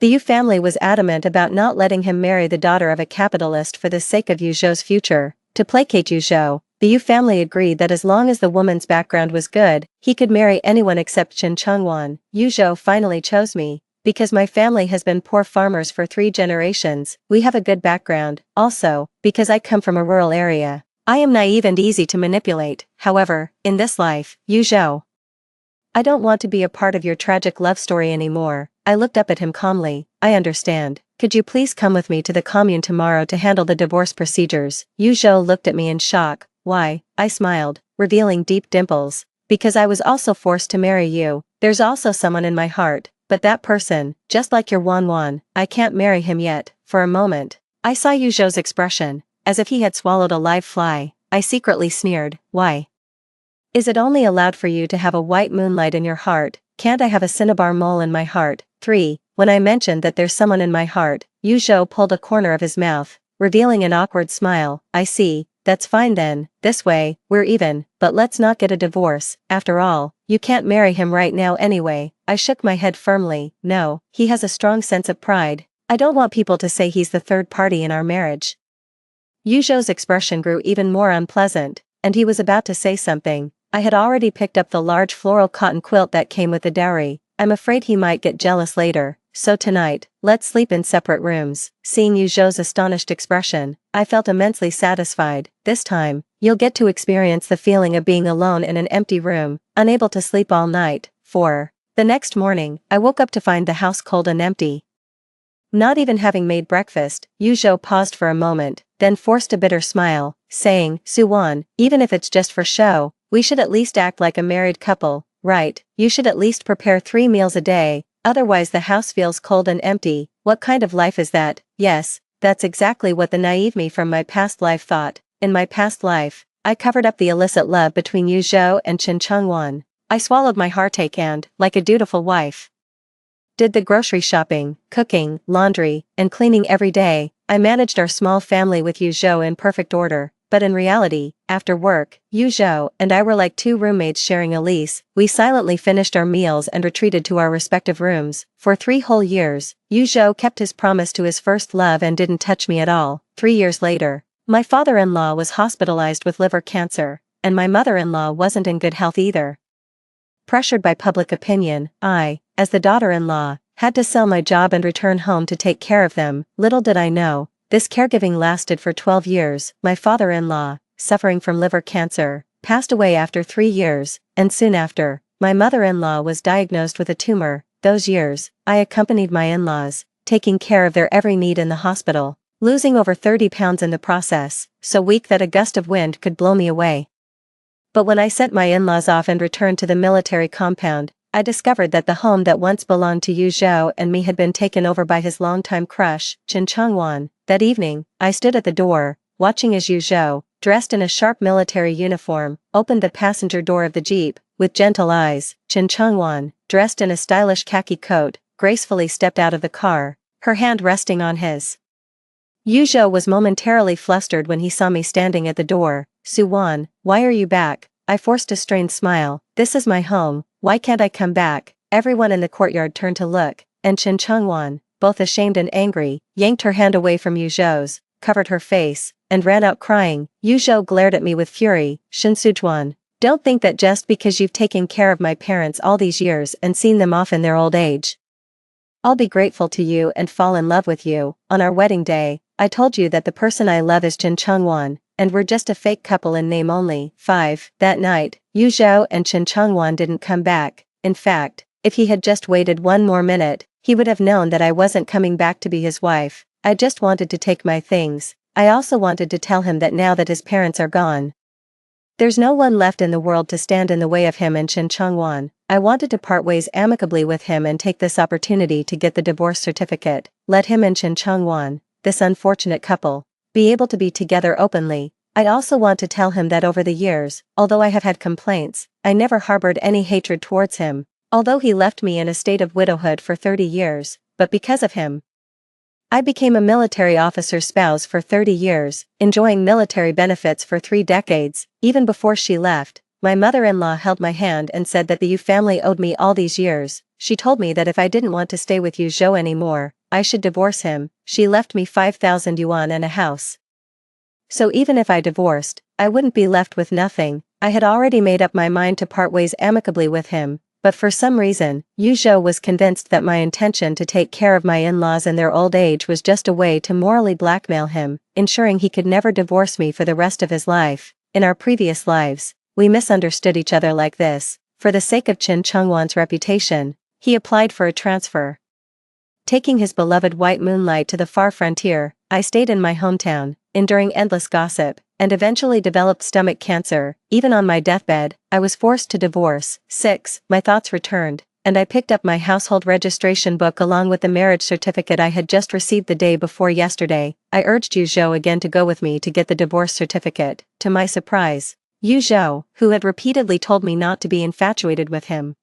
[SPEAKER 1] The Yu family was adamant about not letting him marry the daughter of a capitalist for the sake of Yu Zhou's future. To placate Yu Zhou, the Yu family agreed that as long as the woman's background was good, he could marry anyone except Jin Changwan. Yu Zhou finally chose me, because my family has been poor farmers for 3 generations. We have a good background, also, because I come from a rural area. I am naive and easy to manipulate. However, in this life, Yu Zhou, I don't want to be a part of your tragic love story anymore. I looked up at him calmly. I understand. Could you please come with me to the commune tomorrow to handle the divorce procedures? Yu Zhou looked at me in shock. Why? I smiled, revealing deep dimples. Because I was also forced to marry you. There's also someone in my heart, but that person, just like your Wanwan, I can't marry him yet. For a moment, I saw Yu Zhou's expression, as if he had swallowed a live fly. I secretly sneered. Why? Is it only allowed for you to have a white moonlight in your heart? Can't I have a cinnabar mole in my heart? 3. When I mentioned that there's someone in my heart, Yu Zhou pulled a corner of his mouth, revealing an awkward smile. I see, that's fine then, this way, we're even, but let's not get a divorce. After all, you can't marry him right now anyway. I shook my head firmly. No, he has a strong sense of pride. I don't want people to say he's the third party in our marriage. Yu Zhou's expression grew even more unpleasant, and he was about to say something. I had already picked up the large floral cotton quilt that came with the dowry. I'm afraid he might get jealous later, so tonight, let's sleep in separate rooms. Seeing Yu Zhou's astonished expression, I felt immensely satisfied. This time, you'll get to experience the feeling of being alone in an empty room, unable to sleep all night. 4. The next morning, I woke up to find the house cold and empty. Not even having made breakfast, Yu Zhou paused for a moment, then forced a bitter smile, saying, Suwan, even if it's just for show, We should at least act like a married couple, right? You should at least prepare 3 meals a day, otherwise the house feels cold and empty. What kind of life is that? Yes, that's exactly what the naive me from my past life thought. In my past life, I covered up the illicit love between Yu Zhou and Chen Chengwan. I swallowed my heartache and, like a dutiful wife, did the grocery shopping, cooking, laundry, and cleaning every day. I managed our small family with Yu Zhou in perfect order, but in reality, after work, Yu Zhou and I were like 2 roommates sharing a lease. We silently finished our meals and retreated to our respective rooms. For 3 whole years, Yu Zhou kept his promise to his first love and didn't touch me at all. 3 years later, my father-in-law was hospitalized with liver cancer, and my mother-in-law wasn't in good health either. Pressured by public opinion, I, as the daughter-in-law, had to sell my job and return home to take care of them. Little did I know, this caregiving lasted for 12 years. My father-in-law, suffering from liver cancer, passed away after 3 years, and soon after, my mother-in-law was diagnosed with a tumor. Those years, I accompanied my in-laws, taking care of their every need in the hospital, losing over 30 pounds in the process, so weak that a gust of wind could blow me away. But when I sent my in-laws off and returned to the military compound, I discovered that the home that once belonged to Yu Zhou and me had been taken over by his longtime crush, Chen Chengwan. That evening, I stood at the door, watching as Yu Zhou, dressed in a sharp military uniform, opened the passenger door of the jeep. With gentle eyes, Chen Chengwan, dressed in a stylish khaki coat, gracefully stepped out of the car, her hand resting on his. Yu Zhou was momentarily flustered when he saw me standing at the door. Suwan, why are you back? I forced a strained smile. This is my home, why can't I come back? Everyone in the courtyard turned to look, and Chen Chengwan, both ashamed and angry, yanked her hand away from Yu Zhou's, covered her face, and ran out crying. Yu Zhou glared at me with fury. Shen Sujuan, don't think that just because you've taken care of my parents all these years and seen them off in their old age, I'll be grateful to you and fall in love with you. On our wedding day, I told you that the person I love is Chen Chengwan, and we're just a fake couple in name only. 5. That night, Yu Zhou and Chen Chengwan didn't come back. In fact, if he had just waited 1 more minute, he would have known that I wasn't coming back to be his wife. I just wanted to take my things. I also wanted to tell him that now that his parents are gone, there's no one left in the world to stand in the way of him and Chen Chengwan. I wanted to part ways amicably with him and take this opportunity to get the divorce certificate. Let him and Chen Chengwan, this unfortunate couple, be able to be together openly. I also want to tell him that over the years, although I have had complaints, I never harbored any hatred towards him. Although he left me in a state of widowhood for 30 years, but because of him, I became a military officer's spouse for 30 years, enjoying military benefits for 3 decades. Even before she left, my mother-in-law held my hand and said that the Yu family owed me all these years. She told me that if I didn't want to stay with Yu Zhou anymore, I should divorce him. She left me 5,000 yuan and a house. So even if I divorced, I wouldn't be left with nothing. I had already made up my mind to part ways amicably with him, but for some reason, Yu Zhou was convinced that my intention to take care of my in-laws in their old age was just a way to morally blackmail him, ensuring he could never divorce me for the rest of his life. In our previous lives, we misunderstood each other like this. For the sake of Chen Chengwan's reputation, he applied for a transfer. Taking his beloved white moonlight to the far frontier, I stayed in my hometown, enduring endless gossip, and eventually developed stomach cancer. Even on my deathbed, I was forced to divorce. 6. My thoughts returned, and I picked up my household registration book along with the marriage certificate I had just received the day before yesterday. I urged Yu Zhou again to go with me to get the divorce certificate. To my surprise, Yu Zhou, who had repeatedly told me not to be infatuated with him,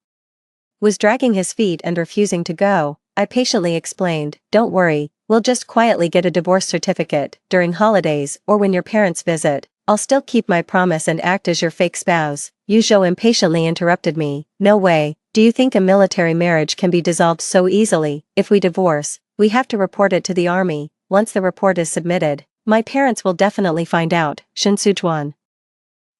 [SPEAKER 1] was dragging his feet and refusing to go. I patiently explained, don't worry, we'll just quietly get a divorce certificate. During holidays or when your parents visit, I'll still keep my promise and act as your fake spouse. Yu Zhou impatiently interrupted me. No way, do you think a military marriage can be dissolved so easily? If we divorce, we have to report it to the army. Once the report is submitted, my parents will definitely find out. Shen Sujuan,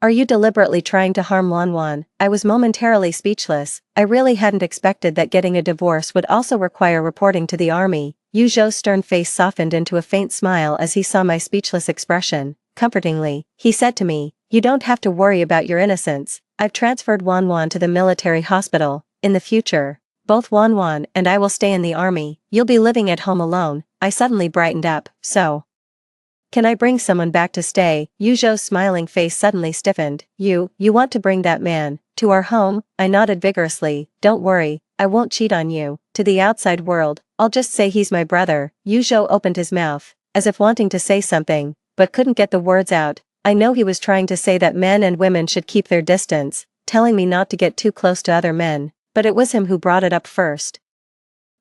[SPEAKER 1] are you deliberately trying to harm Wanwan? I was momentarily speechless. I really hadn't expected that getting a divorce would also require reporting to the army. Yu Zhou's stern face softened into a faint smile as he saw my speechless expression. Comfortingly, he said to me, you don't have to worry about your innocence. I've transferred Wanwan to the military hospital. In the future, both Wanwan and I will stay in the army. You'll be living at home alone. I suddenly brightened up. So Can I bring someone back to stay? Yu Zhou's smiling face suddenly stiffened. You want to bring that man to our home? I nodded vigorously. Don't worry, I won't cheat on you. To the outside world, I'll just say he's my brother. Yu Zhou opened his mouth, as if wanting to say something, but couldn't get the words out. I know he was trying to say that men and women should keep their distance, telling me not to get too close to other men, but it was him who brought it up first.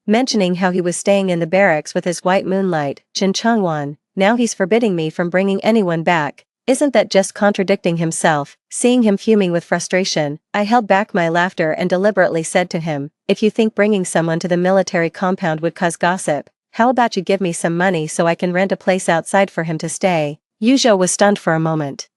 [SPEAKER 1] Mentioning how he was staying in the barracks with his white moonlight, Chen Changwan. Now he's forbidding me from bringing anyone back. Isn't that just contradicting himself? Seeing him fuming with frustration, I held back my laughter and deliberately said to him, if you think bringing someone to the military compound would cause gossip, how about you give me some money so I can rent a place outside for him to stay? Yu Zhou was stunned for a moment,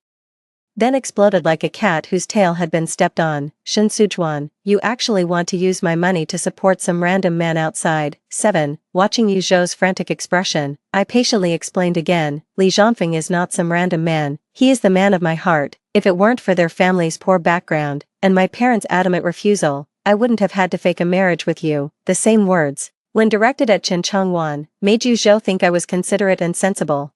[SPEAKER 1] then exploded like a cat whose tail had been stepped on. Shen Sujuan, you actually want to use my money to support some random man outside? 7. Watching Yu Zhou's frantic expression, I patiently explained again, Li Zhanfeng is not some random man, he is the man of my heart. If it weren't for their family's poor background, and my parents' adamant refusal, I wouldn't have had to fake a marriage with you. The same words, when directed at Chen Changwan, made Yu Zhou think I was considerate and sensible.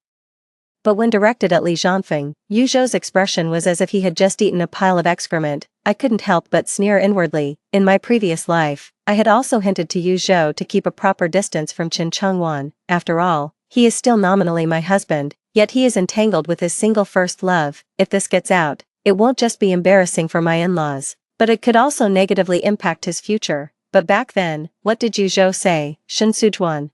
[SPEAKER 1] But when directed at Li Zhanfeng, Yu Zhou's expression was as if he had just eaten a pile of excrement. I couldn't help but sneer inwardly. In my previous life, I had also hinted to Yu Zhou to keep a proper distance from Chen Changwan. After all, he is still nominally my husband, yet he is entangled with his single first love. If this gets out, it won't just be embarrassing for my in-laws, but it could also negatively impact his future. But back then, what did Yu Zhou say? Shen Sujuan,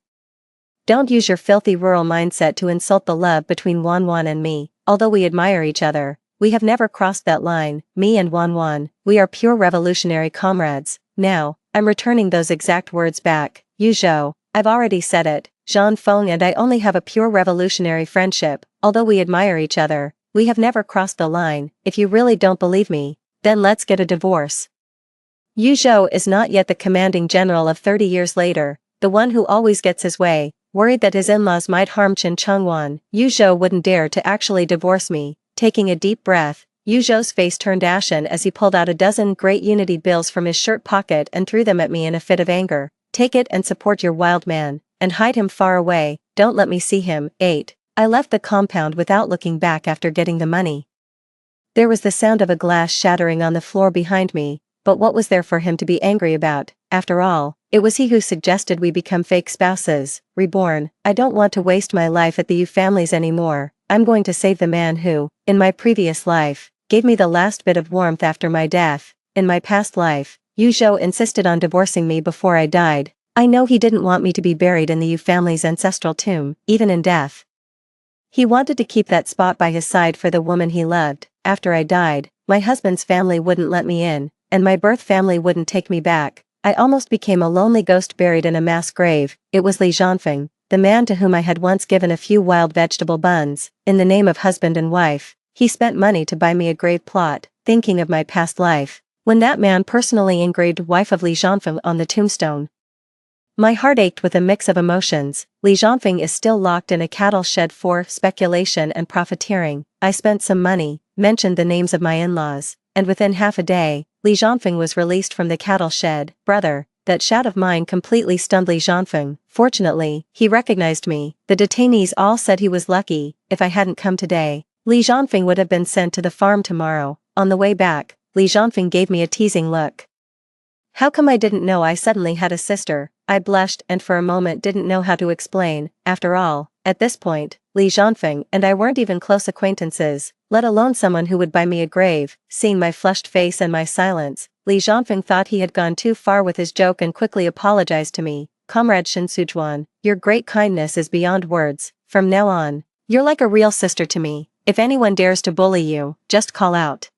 [SPEAKER 1] don't use your filthy rural mindset to insult the love between Wanwan and me. Although we admire each other, we have never crossed that line. Me and Wanwan, we are pure revolutionary comrades. Now, I'm returning those exact words back. Yu Zhou, I've already said it. Zhan Feng and I only have a pure revolutionary friendship. Although we admire each other, we have never crossed the line. If you really don't believe me, then let's get a divorce. Yu Zhou is not yet the commanding general of 30 years later, the one who always gets his way. Worried that his in-laws might harm Chen Changwan, Yu Zhou wouldn't dare to actually divorce me. Taking a deep breath, Yu Zhou's face turned ashen as he pulled out a dozen Great Unity bills from his shirt pocket and threw them at me in a fit of anger. Take it and support your wild man, and hide him far away, don't let me see him. 8. I left the compound without looking back after getting the money. There was the sound of a glass shattering on the floor behind me, but what was there for him to be angry about? After all, it was he who suggested we become fake spouses. Reborn, I don't want to waste my life at the Yu families anymore. I'm going to save the man who, in my previous life, gave me the last bit of warmth after my death. In my past life, Yu Zhou insisted on divorcing me before I died. I know he didn't want me to be buried in the Yu family's ancestral tomb, even in death. He wanted to keep that spot by his side for the woman he loved. After I died, my husband's family wouldn't let me in, and my birth family wouldn't take me back. I almost became a lonely ghost buried in a mass grave. It was Li Zhanfeng, the man to whom I had once given a few wild vegetable buns, in the name of husband and wife. He spent money to buy me a grave plot, thinking of my past life, when that man personally engraved wife of Li Zhanfeng on the tombstone. My heart ached with a mix of emotions. Li Zhanfeng is still locked in a cattle shed for speculation and profiteering. I spent some money, mentioned the names of my in-laws, and within half a day, Li Zhanfeng was released from the cattle shed. Brother, that shout of mine completely stunned Li Zhanfeng. Fortunately, he recognized me. The detainees all said he was lucky. If I hadn't come today, Li Zhanfeng would have been sent to the farm tomorrow. On the way back, Li Zhanfeng gave me a teasing look. How come I didn't know I suddenly had a sister? I blushed and for a moment didn't know how to explain. After all, at this point, Li Zhanfeng and I weren't even close acquaintances, let alone someone who would buy me a grave. Seeing my flushed face and my silence, Li Zhanfeng thought he had gone too far with his joke and quickly apologized to me. Comrade Shen Sujuan, your great kindness is beyond words. From now on, you're like a real sister to me. If anyone dares to bully you, just call out,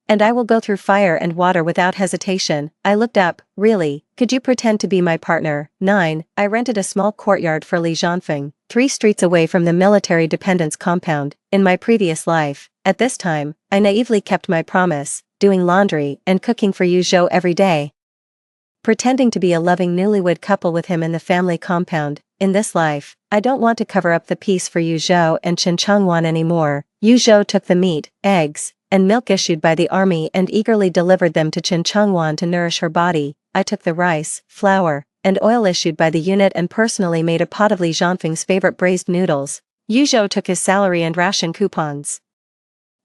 [SPEAKER 1] and I will go through fire and water without hesitation. I looked up. Really, could you pretend to be my partner? 9. I rented a small courtyard for Li Zhanfeng, 3 streets away from the military dependence compound. In my previous life, at this time, I naively kept my promise, doing laundry and cooking for Yu Zhou every day, pretending to be a loving newlywed couple with him in the family compound. In this life, I don't want to cover up the peace for Yu Zhou and Chen Changwan anymore. Yu Zhou took the meat, eggs, and milk issued by the army and eagerly delivered them to Chen Changwan to nourish her body. I took the rice, flour, and oil issued by the unit and personally made a pot of Li Zhanfeng's favorite braised noodles. Yu Zhou took his salary and ration coupons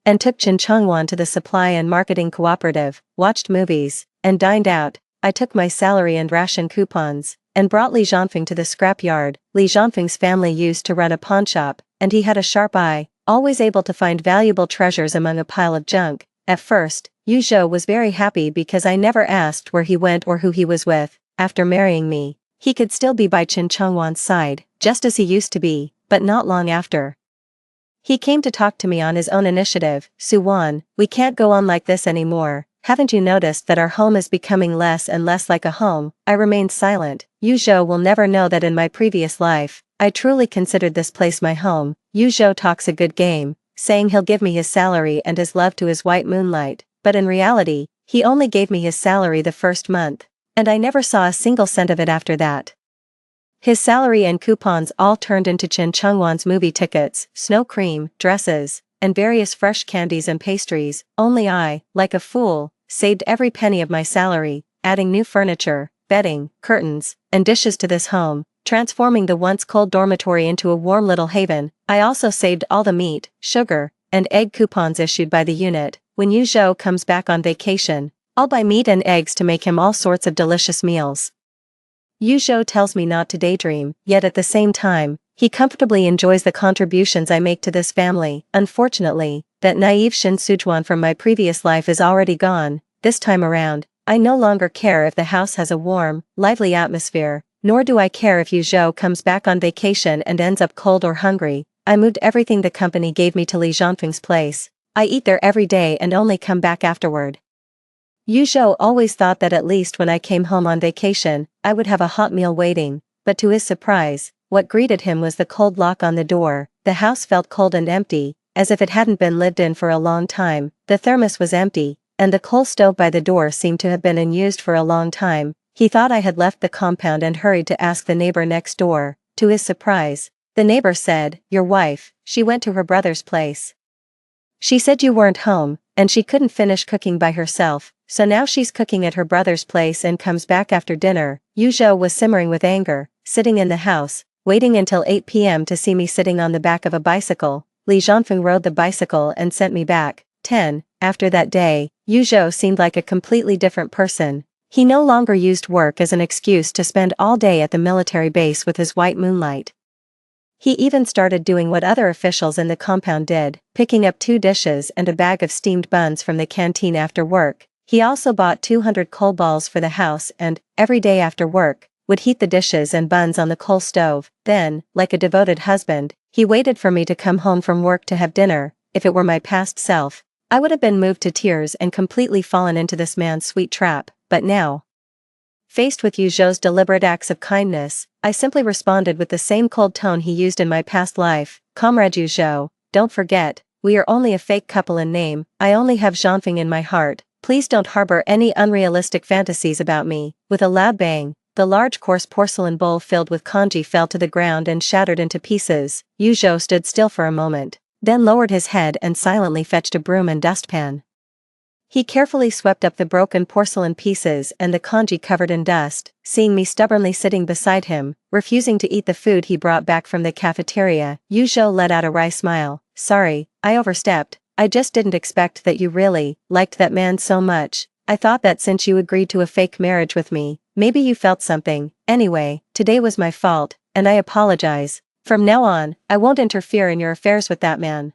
[SPEAKER 1] and took Chen Chengwan to the supply and marketing cooperative, watched movies, and dined out. I took my salary and ration coupons and brought Li Zhanfeng to the scrapyard. Li Zhanfeng's family used to run a pawn shop, and he had a sharp eye, always able to find valuable treasures among a pile of junk. At first, Yu Zhou was very happy because I never asked where he went or who he was with. After marrying me, he could still be by Chen Chengwan's side, just as he used to be, but not long after. He came to talk to me on his own initiative. Suwan, we can't go on like this anymore. Haven't you noticed that our home is becoming less and less like a home? I remained silent. Yu Zhou will never know that in my previous life, I truly considered this place my home. Yu Zhou talks a good game, saying he'll give me his salary and his love to his white moonlight, but in reality, he only gave me his salary the first month, and I never saw a single cent of it after that. His salary and coupons all turned into Chen Chengwan's movie tickets, snow cream, dresses, and various fresh candies and pastries. Only I, like a fool, saved every penny of my salary, adding new furniture, bedding, curtains, and dishes to this home, transforming the once cold dormitory into a warm little haven. I also saved all the meat, sugar, and egg coupons issued by the unit. When Yu Zhou comes back on vacation, I'll buy meat and eggs to make him all sorts of delicious meals. Yu Zhou tells me not to daydream, yet at the same time, he comfortably enjoys the contributions I make to this family. Unfortunately, that naive Shen Sujuan from my previous life is already gone. This time around, I no longer care if the house has a warm, lively atmosphere, nor do I care if Yu Zhou comes back on vacation and ends up cold or hungry. I moved everything the company gave me to Li Zhanfeng's place. I eat there every day and only come back afterward. Yu Zhou always thought that at least when I came home on vacation, I would have a hot meal waiting, but to his surprise, what greeted him was the cold lock on the door. The house felt cold and empty, as if it hadn't been lived in for a long time. The thermos was empty, and the coal stove by the door seemed to have been unused for a long time. He thought I had left the compound and hurried to ask the neighbor next door. To his surprise, the neighbor said, "Your wife, she went to her brother's place. She said you weren't home, and she couldn't finish cooking by herself, so now she's cooking at her brother's place and comes back after dinner." Yu Zhou was simmering with anger, sitting in the house, waiting until 8 p.m. to see me sitting on the back of a bicycle. Li Zhanfeng rode the bicycle and sent me back. 10. After that day, Yu Zhou seemed like a completely different person. He no longer used work as an excuse to spend all day at the military base with his white moonlight. He even started doing what other officials in the compound did, picking up 2 dishes and a bag of steamed buns from the canteen after work. He also bought 200 coal balls for the house and, every day after work, would heat the dishes and buns on the coal stove. Then, like a devoted husband, he waited for me to come home from work to have dinner. If it were my past self, I would have been moved to tears and completely fallen into this man's sweet trap, but now, faced with Yu Zhou's deliberate acts of kindness, I simply responded with the same cold tone he used in my past life. "Comrade Yu Zhou, don't forget, we are only a fake couple in name. I only have Zhanfeng in my heart. Please don't harbor any unrealistic fantasies about me." With a loud bang, the large coarse porcelain bowl filled with congee fell to the ground and shattered into pieces. Yu Zhou stood still for a moment, then lowered his head and silently fetched a broom and dustpan. He carefully swept up the broken porcelain pieces and the congee covered in dust. Seeing me stubbornly sitting beside him, refusing to eat the food he brought back from the cafeteria, Yu Zhou let out a wry smile. "Sorry, I overstepped. I just didn't expect that you really liked that man so much. I thought that since you agreed to a fake marriage with me, maybe you felt something. Anyway, today was my fault, and I apologize. From now on, I won't interfere in your affairs with that man."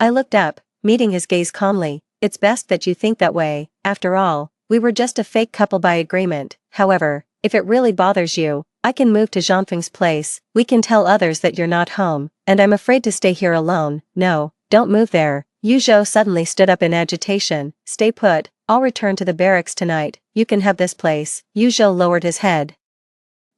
[SPEAKER 1] I looked up, meeting his gaze calmly. "It's best that you think that way. After all, we were just a fake couple by agreement. However, if it really bothers you, I can move to Zhanfeng's place. We can tell others that you're not home, and I'm afraid to stay here alone." "No, don't move there." Yu Zhou suddenly stood up in agitation. "Stay put. I'll return to the barracks tonight. You can have this place." Yu Zhou lowered his head.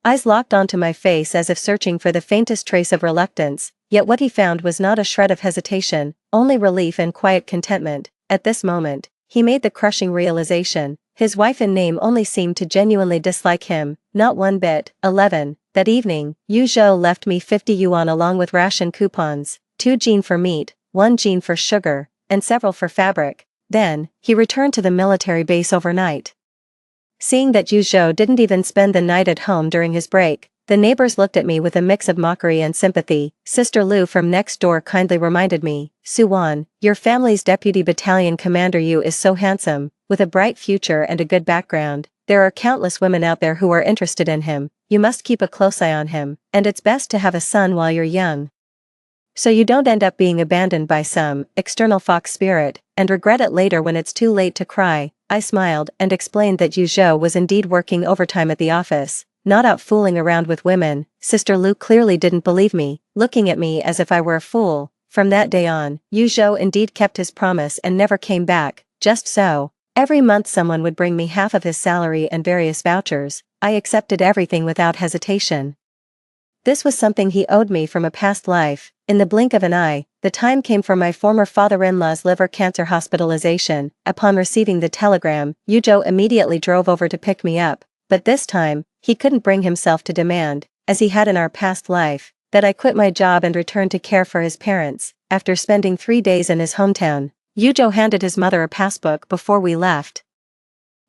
[SPEAKER 1] Eyes locked onto my face as if searching for the faintest trace of reluctance, yet what he found was not a shred of hesitation, only relief and quiet contentment. At this moment, he made the crushing realization, his wife in name only seemed to genuinely dislike him, not one bit. 11. That evening, Yu Zhou left me 50 yuan along with ration coupons, 2 jin for meat, 1 jin for sugar, and several for fabric. Then, he returned to the military base overnight. Seeing that Yu Zhou didn't even spend the night at home during his break, The neighbors looked at me with a mix of mockery and sympathy. Sister Lu from next door kindly reminded me, Suwan, your family's deputy battalion commander Yu is so handsome, with a bright future and a good background. There are countless women out there who are interested in him. You must keep a close eye on him, and it's best to have a son while you're young, so you don't end up being abandoned by some external fox spirit, and regret it later when it's too late to cry. I smiled and explained that Yu Zhou was indeed working overtime at the office, not out fooling around with women. Sister Lu clearly didn't believe me, looking at me as if I were a fool. From that day on, Yu Zhou indeed kept his promise and never came back. Just so, every month someone would bring me half of his salary and various vouchers. I accepted everything without hesitation. This was something he owed me from a past life. In the blink of an eye, the time came for my former father-in-law's liver cancer hospitalization. Upon receiving the telegram, Yu Zhou immediately drove over to pick me up, but this time, he couldn't bring himself to demand, as he had in our past life, that I quit my job and return to care for his parents. After spending 3 days in his hometown, Yu Zhou handed his mother a passbook before we left,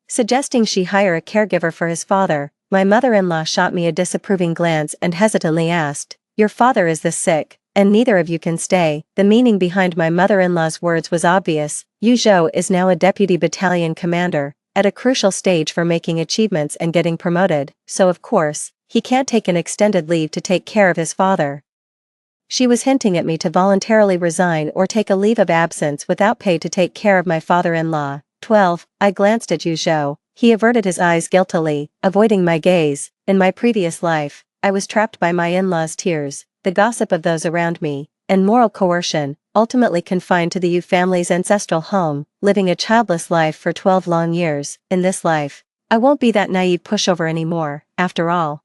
[SPEAKER 1] suggesting she hire a caregiver for his father. My mother-in-law shot me a disapproving glance and hesitantly asked, "Your father is this sick, and neither of you can stay?" The meaning behind my mother-in-law's words was obvious. Yu Zhou is now a deputy battalion commander, at a crucial stage for making achievements and getting promoted, so of course, he can't take an extended leave to take care of his father. She was hinting at me to voluntarily resign or take a leave of absence without pay to take care of my father-in-law. 12. I glanced at Yu Zhou. He averted his eyes guiltily, avoiding my gaze. In my previous life, I was trapped by my in-laws' tears, the gossip of those around me, and moral coercion, ultimately confined to the Yu family's ancestral home, living a childless life for 12 long years. In this life, I won't be that naive pushover anymore. After all,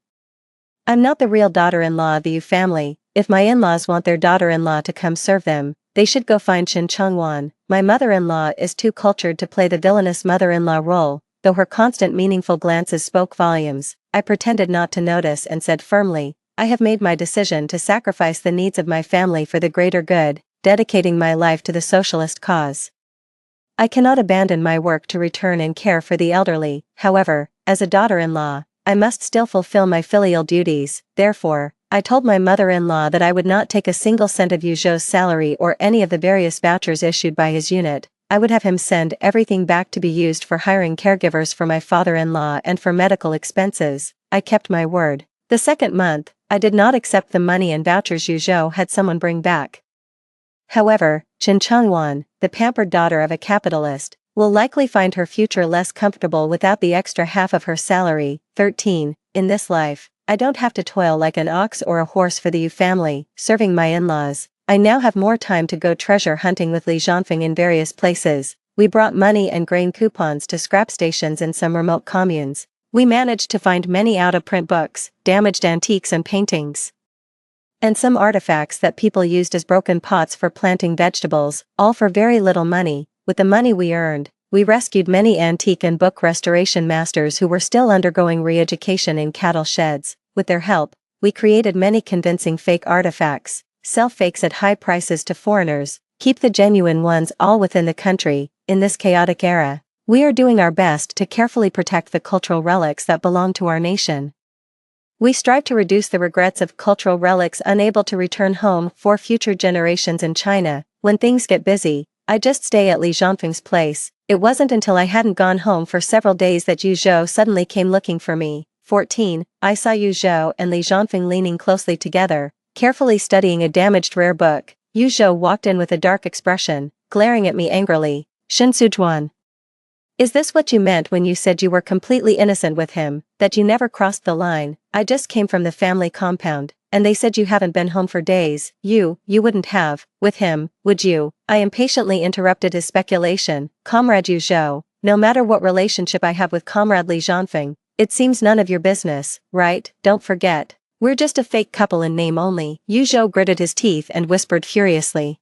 [SPEAKER 1] I'm not the real daughter-in-law of the Yu family. If my in-laws want their daughter-in-law to come serve them, they should go find Qin Chengwan. My mother-in-law is too cultured to play the villainous mother-in-law role. Though her constant meaningful glances spoke volumes, I pretended not to notice and said firmly, "I have made my decision to sacrifice the needs of my family for the greater good, dedicating my life to the socialist cause. I cannot abandon my work to return and care for the elderly. However, as a daughter-in-law, I must still fulfill my filial duties." Therefore, I told my mother-in-law that I would not take a single cent of Yu Zhou's salary or any of the various vouchers issued by his unit. I would have him send everything back to be used for hiring caregivers for my father-in-law and for medical expenses. I kept my word. The second month, I did not accept the money and vouchers Yu Zhou had someone bring back. However, Qin Chengwan, the pampered daughter of a capitalist, will likely find her future less comfortable without the extra half of her salary. 13. In this life, I don't have to toil like an ox or a horse for the Yu family, serving my in-laws. I now have more time to go treasure hunting with Li Zhanfeng in various places. We brought money and grain coupons to scrap stations in some remote communes. We managed to find many out-of-print books, damaged antiques and paintings, and some artifacts that people used as broken pots for planting vegetables, all for very little money. With the money we earned, we rescued many antique and book restoration masters who were still undergoing re-education in cattle sheds. With their help, we created many convincing fake artifacts, sell fakes at high prices to foreigners, keep the genuine ones all within the country. In this chaotic era, we are doing our best to carefully protect the cultural relics that belong to our nation. We strive to reduce the regrets of cultural relics unable to return home for future generations in China. When things get busy, I just stay at Li Zhanfeng's place. It wasn't until I hadn't gone home for several days that Yu Zhou suddenly came looking for me. 14. I saw Yu Zhou and Li Zhanfeng leaning closely together, carefully studying a damaged rare book. Yu Zhou walked in with a dark expression, glaring at me angrily. "Shen Sujuan, is this what you meant when you said you were completely innocent with him, that you never crossed the line? I just came from the family compound, and they said you haven't been home for days. You wouldn't have, with him, would you?" I impatiently interrupted his speculation. "Comrade Yu Zhou, no matter what relationship I have with Comrade Li Zhanfeng, it seems none of your business, right? Don't forget, we're just a fake couple in name only." Yu Zhou gritted his teeth and whispered furiously,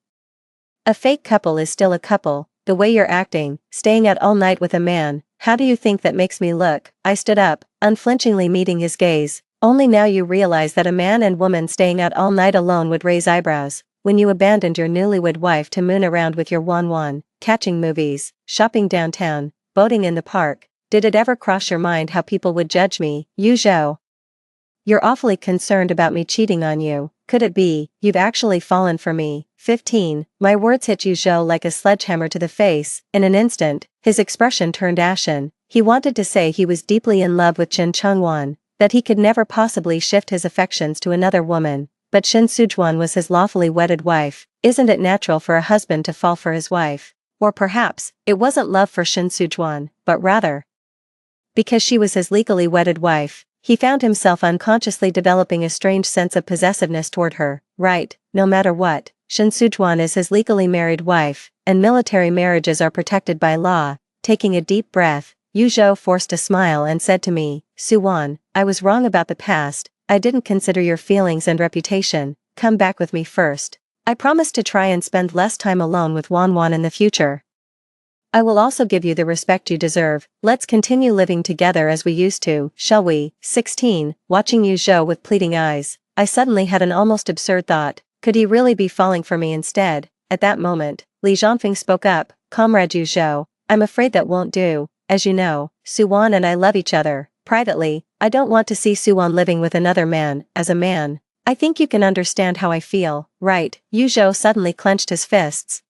[SPEAKER 1] "A fake couple is still a couple. The way you're acting, staying out all night with a man, how do you think that makes me look?" I stood up, unflinchingly meeting his gaze. "Only now you realize that a man and woman staying out all night alone would raise eyebrows. When you abandoned your newlywed wife to moon around with your Wan, catching movies, shopping downtown, boating in the park, did it ever cross your mind how people would judge me?" Yu Zhou You're awfully concerned about me cheating on you. Could it be, you've actually fallen for me? 15. My words hit Yu Zhou like a sledgehammer to the face. In an instant, his expression turned ashen. He wanted to say he was deeply in love with Chen Chengwan, that he could never possibly shift his affections to another woman. But Shen Sujuan was his lawfully wedded wife. Isn't it natural for a husband to fall for his wife? Or perhaps, it wasn't love for Shen Sujuan, but rather, because she was his legally wedded wife, he found himself unconsciously developing a strange sense of possessiveness toward her. Right, no matter what, Shen Sujuan is his legally married wife, and military marriages are protected by law. Taking a deep breath, Yu Zhou forced a smile and said to me, Suwan, I was wrong about the past. I didn't consider your feelings and reputation. Come back with me first. I promise to try and spend less time alone with Wan Wan in the future. I will also give you the respect you deserve. Let's continue living together as we used to, shall we? 16. Watching Yu Zhou with pleading eyes, I suddenly had an almost absurd thought. Could he really be falling for me instead? At that moment, Li Zhanfeng spoke up. Comrade Yu Zhou, I'm afraid that won't do. As you know, Suwan and I love each other. Privately, I don't want to see Suwan living with another man. As a man, I think you can understand how I feel, right? Yu Zhou suddenly clenched his fists.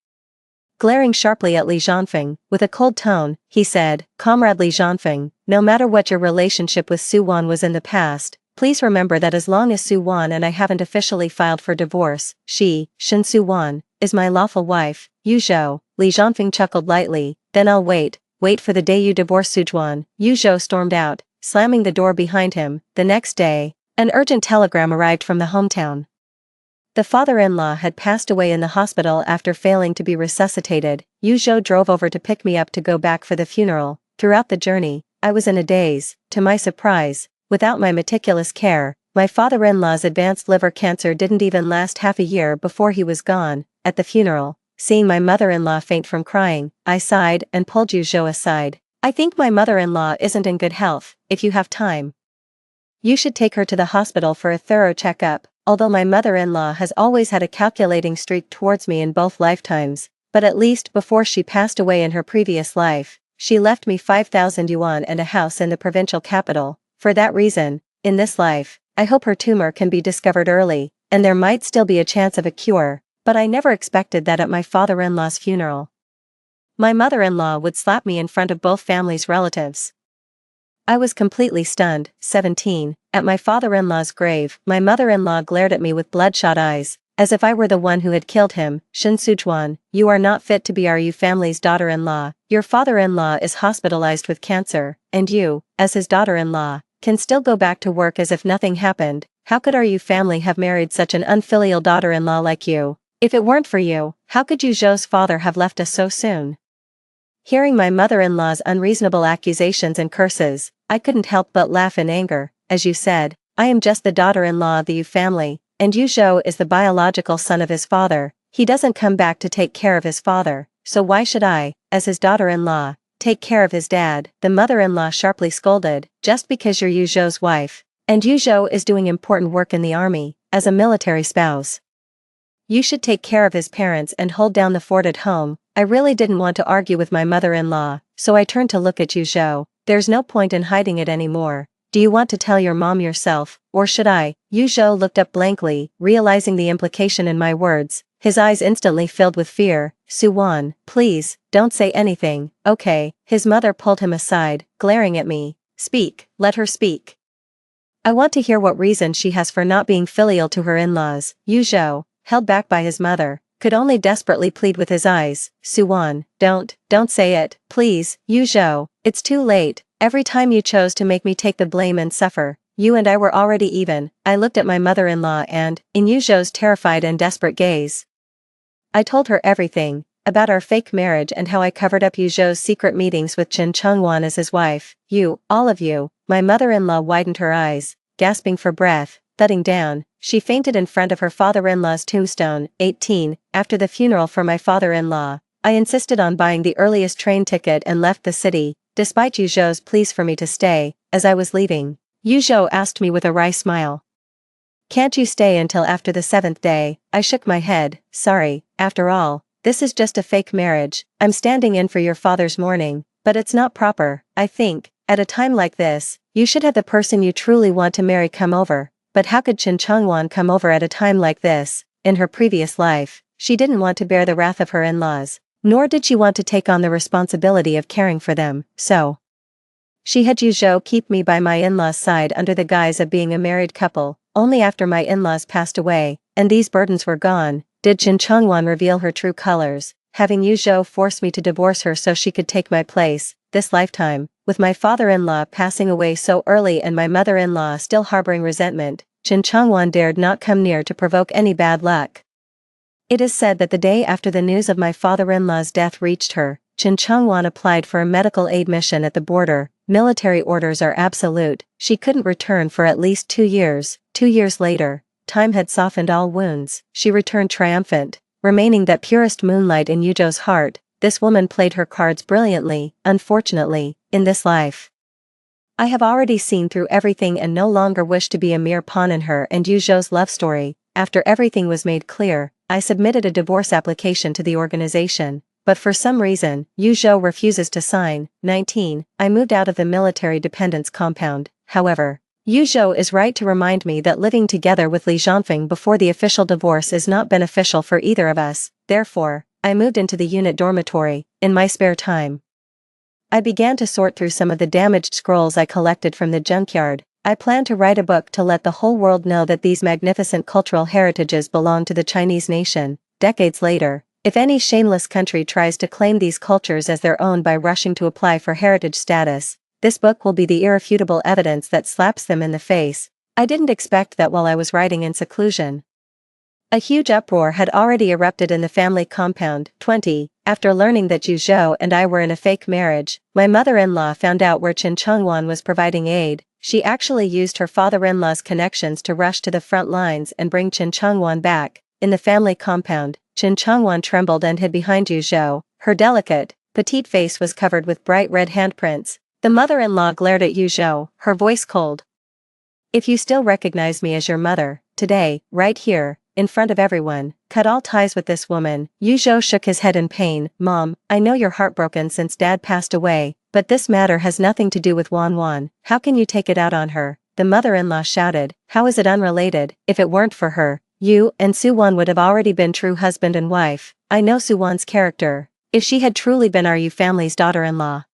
[SPEAKER 1] Glaring sharply at Li Zhanfeng, with a cold tone, he said, Comrade Li Zhanfeng, no matter what your relationship with Suwan was in the past, please remember that as long as Suwan and I haven't officially filed for divorce, she, Shen Suwan, is my lawful wife. Yu Zhou, Li Zhanfeng chuckled lightly, then I'll wait for the day you divorce Sujuan. Yu Zhou stormed out, slamming the door behind him. The next day, an urgent telegram arrived from the hometown. The father-in-law had passed away in the hospital after failing to be resuscitated. Yu Zhou drove over to pick me up to go back for the funeral. Throughout the journey, I was in a daze. To my surprise, without my meticulous care, my father-in-law's advanced liver cancer didn't even last half a year before he was gone. At the funeral, seeing my mother-in-law faint from crying, I sighed and pulled Yu Zhou aside. I think my mother-in-law isn't in good health. If you have time, you should take her to the hospital for a thorough checkup. Although my mother-in-law has always had a calculating streak towards me in both lifetimes, but at least before she passed away in her previous life, she left me 5,000 yuan and a house in the provincial capital. For that reason, in this life, I hope her tumor can be discovered early, and there might still be a chance of a cure, but I never expected that at my father-in-law's funeral. My mother-in-law would slap me in front of both families' relatives. I was completely stunned. 17. At my father-in-law's grave, my mother-in-law glared at me with bloodshot eyes, as if I were the one who had killed him. Shen Sujuan, you are not fit to be our Yu family's daughter-in-law. Your father-in-law is hospitalized with cancer, and you, as his daughter-in-law, can still go back to work as if nothing happened. How could our Yu family have married such an unfilial daughter-in-law like you? If it weren't for you, how could Yu Zhou's father have left us so soon? Hearing my mother-in-law's unreasonable accusations and curses, I couldn't help but laugh in anger. As you said, I am just the daughter-in-law of the Yu family, and Yu Zhou is the biological son of his father. He doesn't come back to take care of his father, so why should I, as his daughter-in-law, take care of his dad? The mother-in-law sharply scolded, just because you're Yu Zhou's wife, and Yu Zhou is doing important work in the army, as a military spouse, you should take care of his parents and hold down the fort at home. I really didn't want to argue with my mother-in-law, so I turned to look at Yu Zhou. There's no point in hiding it anymore. Do you want to tell your mom yourself, or should I? Yu Zhou looked up blankly, realizing the implication in my words. His eyes instantly filled with fear. Suwan, please, don't say anything, okay? His mother pulled him aside, glaring at me. Speak, let her speak. I want to hear what reason she has for not being filial to her in-laws. Yu Zhou, held back by his mother, could only desperately plead with his eyes. Suwan, don't say it, please. Yu Zhou, it's too late. Every time you chose to make me take the blame and suffer, you and I were already even. I looked at my mother-in-law and, in Yu Zhou's terrified and desperate gaze, I told her everything, about our fake marriage and how I covered up Yu Zhou's secret meetings with Chen Chengwan as his wife. You, all of you. My mother-in-law widened her eyes, gasping for breath. Thudding down, she fainted in front of her father-in-law's tombstone. 18. After the funeral for my father-in-law, I insisted on buying the earliest train ticket and left the city, despite Yu Zhou's pleas for me to stay. As I was leaving, Yu Zhou asked me with a wry smile, "Can't you stay until after the 7th day?" I shook my head. Sorry, after all, this is just a fake marriage. I'm standing in for your father's mourning, but it's not proper, I think, at a time like this. You should have the person you truly want to marry come over. But how could Chen Changwan come over at a time like this? In her previous life, she didn't want to bear the wrath of her in-laws, nor did she want to take on the responsibility of caring for them, so she had Yuzhou keep me by my in-laws' side under the guise of being a married couple. Only after my in-laws passed away, and these burdens were gone, did Chen Changwan reveal her true colors, having Yuzhou force me to divorce her so she could take my place, this lifetime. With my father-in-law passing away so early and my mother-in-law still harboring resentment, Chen Changwan dared not come near to provoke any bad luck. It is said that the day after the news of my father-in-law's death reached her, Chen Changwan applied for a medical aid mission at the border. Military orders are absolute. She couldn't return for at least 2 years. 2 years later, time had softened all wounds. She returned triumphant, remaining that purest moonlight in Yuzhou's heart. This woman played her cards brilliantly. Unfortunately, in this life, I have already seen through everything and no longer wish to be a mere pawn in her and Yuzhou's love story. After everything was made clear, I submitted a divorce application to the organization, but for some reason, Yuzhou refuses to sign. 19. I moved out of the military dependence compound. However, Yuzhou is right to remind me that living together with Li Zhanfeng before the official divorce is not beneficial for either of us. Therefore, I moved into the unit dormitory. In my spare time, I began to sort through some of the damaged scrolls I collected from the junkyard. I plan to write a book to let the whole world know that these magnificent cultural heritages belong to the Chinese nation. Decades later, if any shameless country tries to claim these cultures as their own by rushing to apply for heritage status, this book will be the irrefutable evidence that slaps them in the face. I didn't expect that while I was writing in seclusion. A huge uproar had already erupted in the family compound. 20. After learning that Yuzhou and I were in a fake marriage, my mother-in-law found out where Chen Changwan was providing aid. She actually used her father-in-law's connections to rush to the front lines and bring Chen Changwan back. In the family compound, Chen Changwan trembled and hid behind Yuzhou. Her delicate, petite face was covered with bright red handprints. The mother-in-law glared at Yuzhou, her voice cold. If you still recognize me as your mother, today, right here, in front of everyone, cut all ties with this woman. Yuzhou shook his head in pain. Mom, I know you're heartbroken since Dad passed away, but this matter has nothing to do with Wan Wan. How can you take it out on her? The mother-in-law shouted. How is it unrelated? If it weren't for her, you and Su Wan would have already been true husband and wife. I know Su Wan's character. If she had truly been our Yu family's daughter-in-law,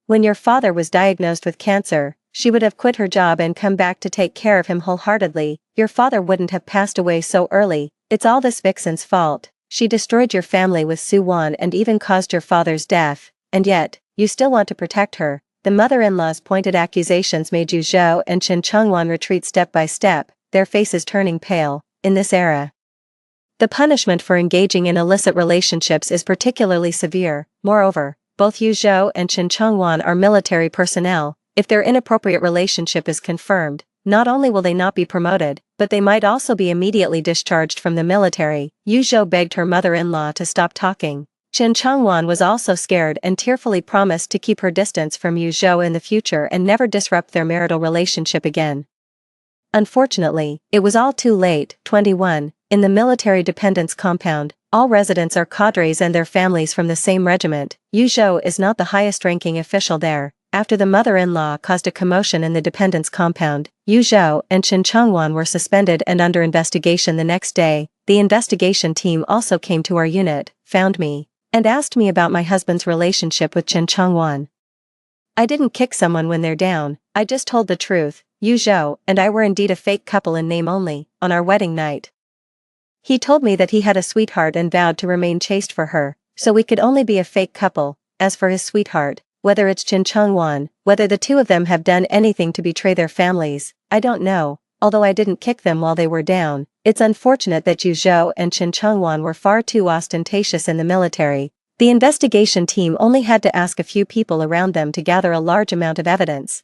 [SPEAKER 1] when your father was diagnosed with cancer, she would have quit her job and come back to take care of him wholeheartedly. Your father wouldn't have passed away so early. It's all this vixen's fault. She destroyed your family with Su Wan and even caused your father's death. And yet, you still want to protect her. The mother-in-law's pointed accusations made Yuzhou and Chen Changwan retreat step by step, their faces turning pale. In this era, the punishment for engaging in illicit relationships is particularly severe. Moreover, both Yuzhou and Chen Changwan are military personnel. If their inappropriate relationship is confirmed, not only will they not be promoted, but they might also be immediately discharged from the military. Yuzhou begged her mother-in-law to stop talking. Chen Changwan was also scared and tearfully promised to keep her distance from Yuzhou in the future and never disrupt their marital relationship again. Unfortunately, it was all too late. 21. In the military dependence compound, all residents are cadres and their families from the same regiment. Yuzhou is not the highest-ranking official there. After the mother-in-law caused a commotion in the dependence compound, Yuzhou and Chen Changwan were suspended and under investigation the next day. The investigation team also came to our unit, found me, and asked me about my husband's relationship with Chen Changwan. I didn't kick someone when they're down, I just told the truth. Yuzhou and I were indeed a fake couple in name only. On our wedding night, he told me that he had a sweetheart and vowed to remain chaste for her, so we could only be a fake couple. As for his sweetheart, whether it's Chen Changwan, whether the two of them have done anything to betray their families, I don't know. Although I didn't kick them while they were down, it's unfortunate that Yuzhou and Chen Changwan were far too ostentatious in the military. The investigation team only had to ask a few people around them to gather a large amount of evidence.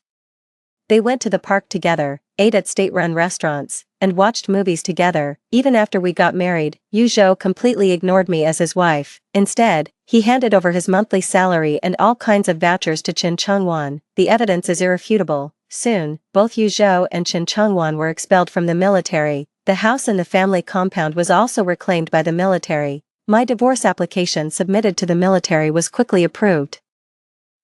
[SPEAKER 1] They went to the park together, ate at state-run restaurants, and watched movies together. Even after we got married, Yuzhou completely ignored me as his wife. Instead, he handed over his monthly salary and all kinds of vouchers to Chen Changwan. The evidence is irrefutable. Soon, both Yuzhou and Chen Changwan were expelled from the military. The house in the family compound was also reclaimed by the military. My divorce application submitted to the military was quickly approved.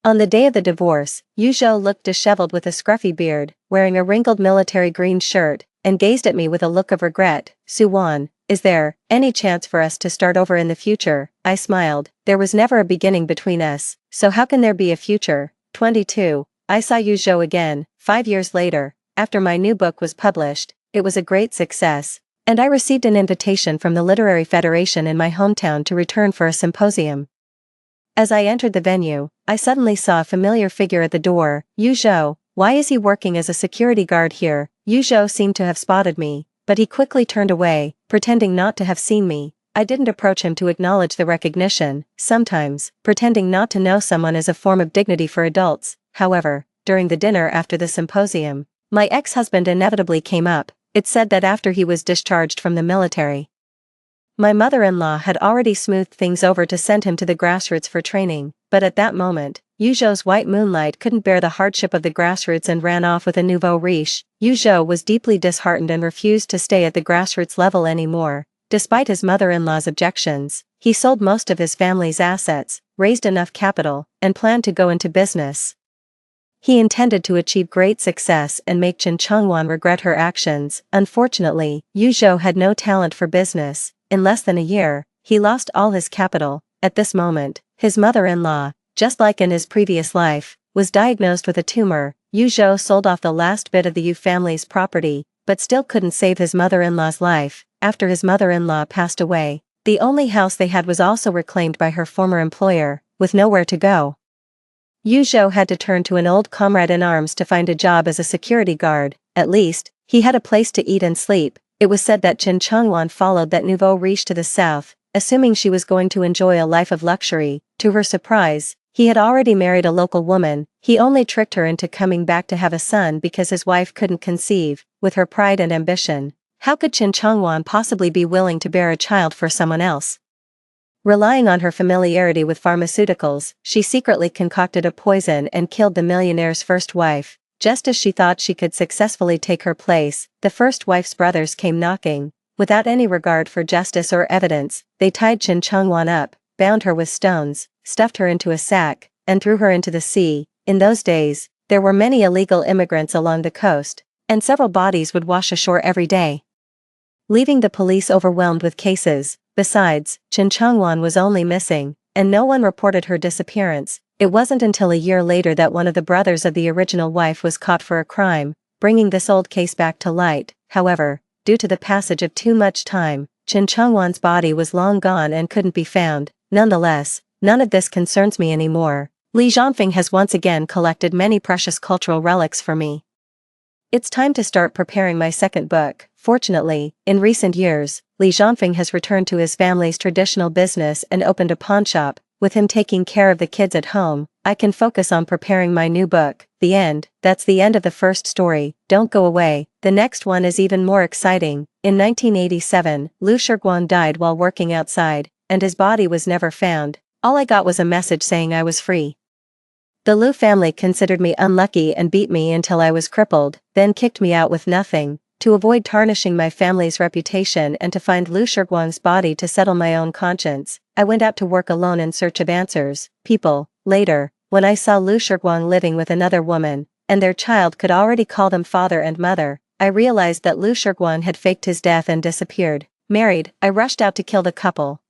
[SPEAKER 1] On the day of the divorce, Yu Zhou looked disheveled with a scruffy beard, wearing a wrinkled military green shirt, and gazed at me with a look of regret. Su-wan, is there any chance for us to start over in the future? I smiled. There was never a beginning between us, so how can there be a future? 22. I saw Yu Zhou again, 5 years later, after my new book was published. It was a great success, and I received an invitation from the Literary Federation in my hometown to return for a symposium. As I entered the venue, I suddenly saw a familiar figure at the door. Yu Zhou, why is he working as a security guard here? Yu Zhou seemed to have spotted me, but he quickly turned away, pretending not to have seen me. I didn't approach him to acknowledge the recognition. Sometimes, pretending not to know someone is a form of dignity for adults. However, during the dinner after the symposium, my ex-husband inevitably came up. It said that after he was discharged from the military, my mother-in-law had already smoothed things over to send him to the grassroots for training, but at that moment, Yu Zhou's white moonlight couldn't bear the hardship of the grassroots and ran off with a nouveau riche. Yu Zhou was deeply disheartened and refused to stay at the grassroots level anymore. Despite his mother-in-law's objections, he sold most of his family's assets, raised enough capital, and planned to go into business. He intended to achieve great success and make Chen Chongwan regret her actions. Unfortunately, Yu Zhou had no talent for business. In less than a year, he lost all his capital. At this moment, his mother-in-law, just like in his previous life, was diagnosed with a tumor. Yu Zhou sold off the last bit of the Yu family's property, but still couldn't save his mother-in-law's life. After his mother-in-law passed away, the only house they had was also reclaimed by her former employer. With nowhere to go, Yu Zhou had to turn to an old comrade in arms to find a job as a security guard. At least, he had a place to eat and sleep. It was said that Chen Chongwan followed that nouveau riche to the south, assuming she was going to enjoy a life of luxury. To her surprise, he had already married a local woman. He only tricked her into coming back to have a son because his wife couldn't conceive. With her pride and ambition, how could Chen Chongwan possibly be willing to bear a child for someone else? Relying on her familiarity with pharmaceuticals, she secretly concocted a poison and killed the millionaire's first wife. Just as she thought she could successfully take her place, the first wife's brothers came knocking. Without any regard for justice or evidence, they tied Chen Chongwan up, bound her with stones, stuffed her into a sack, and threw her into the sea. In those days, there were many illegal immigrants along the coast, and several bodies would wash ashore every day, leaving the police overwhelmed with cases. Besides, Chen Chongwan was only missing, and no one reported her disappearance. It wasn't until a year later that one of the brothers of the original wife was caught for a crime, bringing this old case back to light. However, due to the passage of too much time, Chen Chongwan's body was long gone and couldn't be found. Nonetheless, none of this concerns me anymore. Li Zhanfeng has once again collected many precious cultural relics for me. It's time to start preparing my second book. Fortunately, in recent years, Li Zhanfeng has returned to his family's traditional business and opened a pawnshop. With him taking care of the kids at home, I can focus on preparing my new book. The end. That's the end of the first story. Don't go away. The next one is even more exciting. In 1987, Lu Shiguang died while working outside, and his body was never found. All I got was a message saying I was free. The Lu family considered me unlucky and beat me until I was crippled, then kicked me out with nothing. To avoid tarnishing my family's reputation and to find Lu Shiguang's body to settle my own conscience, I went out to work alone in search of answers. Later, when I saw Lu Shiguang living with another woman, and their child could already call them father and mother, I realized that Lu Shiguang had faked his death and disappeared. Married, I rushed out to kill the couple.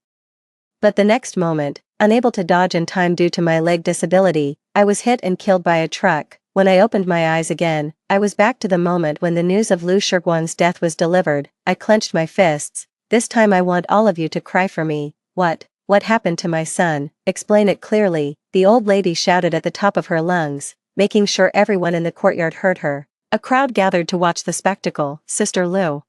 [SPEAKER 1] But the next moment, unable to dodge in time due to my leg disability, I was hit and killed by a truck. When I opened my eyes again, I was back to the moment when the news of Lu Shiguang's death was delivered. I clenched my fists. This time I want all of you to cry for me. What happened to my son? Explain it clearly, the old lady shouted at the top of her lungs, making sure everyone in the courtyard heard her. A crowd gathered to watch the spectacle. Sister Lu,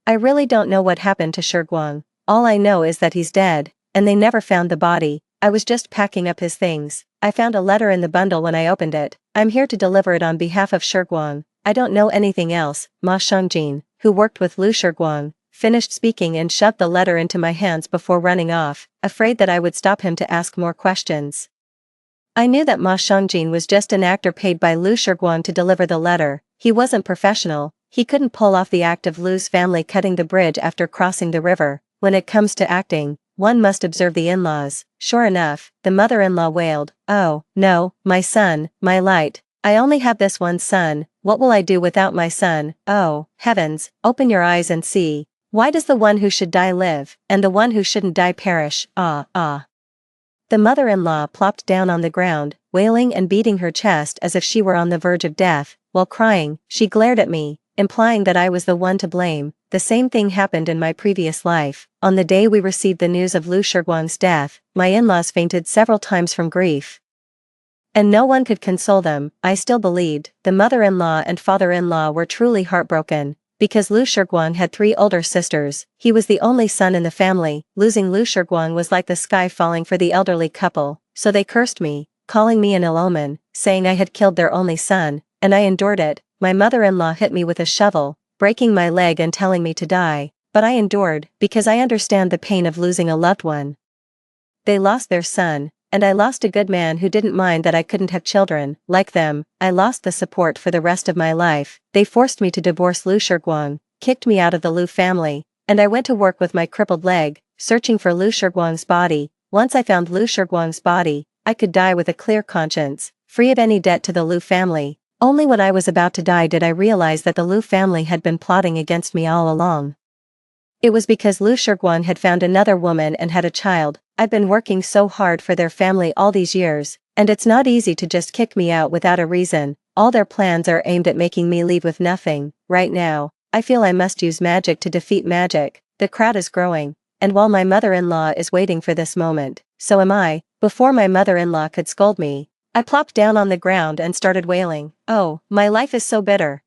[SPEAKER 1] I really don't know what happened to Shiguang. All I know is that he's dead, and they never found the body. I was just packing up his things. I found a letter in the bundle when I opened it. I'm here to deliver it on behalf of Shiguang. I don't know anything else. Ma Shangjin, who worked with Lu Shiguang, finished speaking and shoved the letter into my hands before running off, afraid that I would stop him to ask more questions. I knew that Ma Shangjin was just an actor paid by Lu Shiguang to deliver the letter. He wasn't professional. He couldn't pull off the act of Lu's family cutting the bridge after crossing the river. When it comes to acting, one must observe the in-laws. Sure enough, the mother-in-law wailed, "Oh, no, my son, my light. I only have this one son, what will I do without my son? Oh, heavens, open your eyes and see. Why does the one who should die live, and the one who shouldn't die perish? Ah, ah." The mother-in-law plopped down on the ground, wailing and beating her chest as if she were on the verge of death. While crying, she glared at me, implying that I was the one to blame. The same thing happened in my previous life. On the day we received the news of Lu Shiguang's death, my in-laws fainted several times from grief. And no one could console them. I still believed the mother-in-law and father-in-law were truly heartbroken. Because Lu Shiguang had 3 older sisters, he was the only son in the family. Losing Lu Shiguang was like the sky falling for the elderly couple, so they cursed me, calling me an ill omen, saying I had killed their only son, and I endured it. My mother-in-law hit me with a shovel, breaking my leg and telling me to die, but I endured, because I understand the pain of losing a loved one. They lost their son, and I lost a good man who didn't mind that I couldn't have children. Like them, I lost the support for the rest of my life. They forced me to divorce Lu Shiguang, kicked me out of the Lu family, and I went to work with my crippled leg, searching for Lu Shiguang's body. Once I found Lu Shiguang's body, I could die with a clear conscience, free of any debt to the Lu family. Only when I was about to die did I realize that the Lu family had been plotting against me all along. It was because Lu Shiguang had found another woman and had a child. I've been working so hard for their family all these years, and it's not easy to just kick me out without a reason. All their plans are aimed at making me leave with nothing. Right now, I feel I must use magic to defeat magic. The crowd is growing, and while my mother-in-law is waiting for this moment, so am I. Before my mother-in-law could scold me, I plopped down on the ground and started wailing. Oh, my life is so bitter.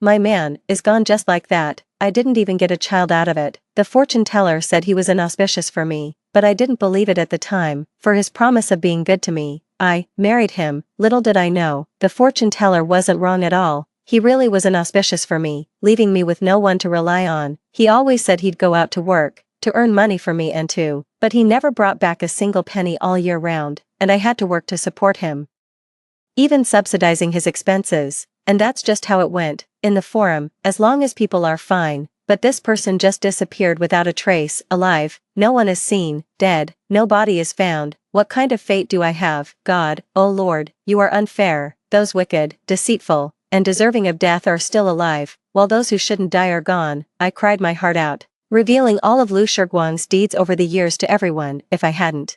[SPEAKER 1] My man is gone just like that. I didn't even get a child out of it. The fortune teller said he was inauspicious for me, but I didn't believe it at the time. For his promise of being good to me, I married him. Little did I know, the fortune teller wasn't wrong at all. He really was inauspicious for me, leaving me with no one to rely on. He always said he'd go out to work, to earn money for me and to, but he never brought back a single penny all year round, and I had to work to support him, even subsidizing his expenses. And that's just how it went. In the forum, as long as people are fine, but this person just disappeared without a trace. Alive, no one is seen. Dead, no body is found. What kind of fate do I have? God, oh Lord, you are unfair. Those wicked, deceitful, and deserving of death are still alive, while those who shouldn't die are gone. I cried my heart out, revealing all of Lu Shiguang's deeds over the years to everyone. If I hadn't,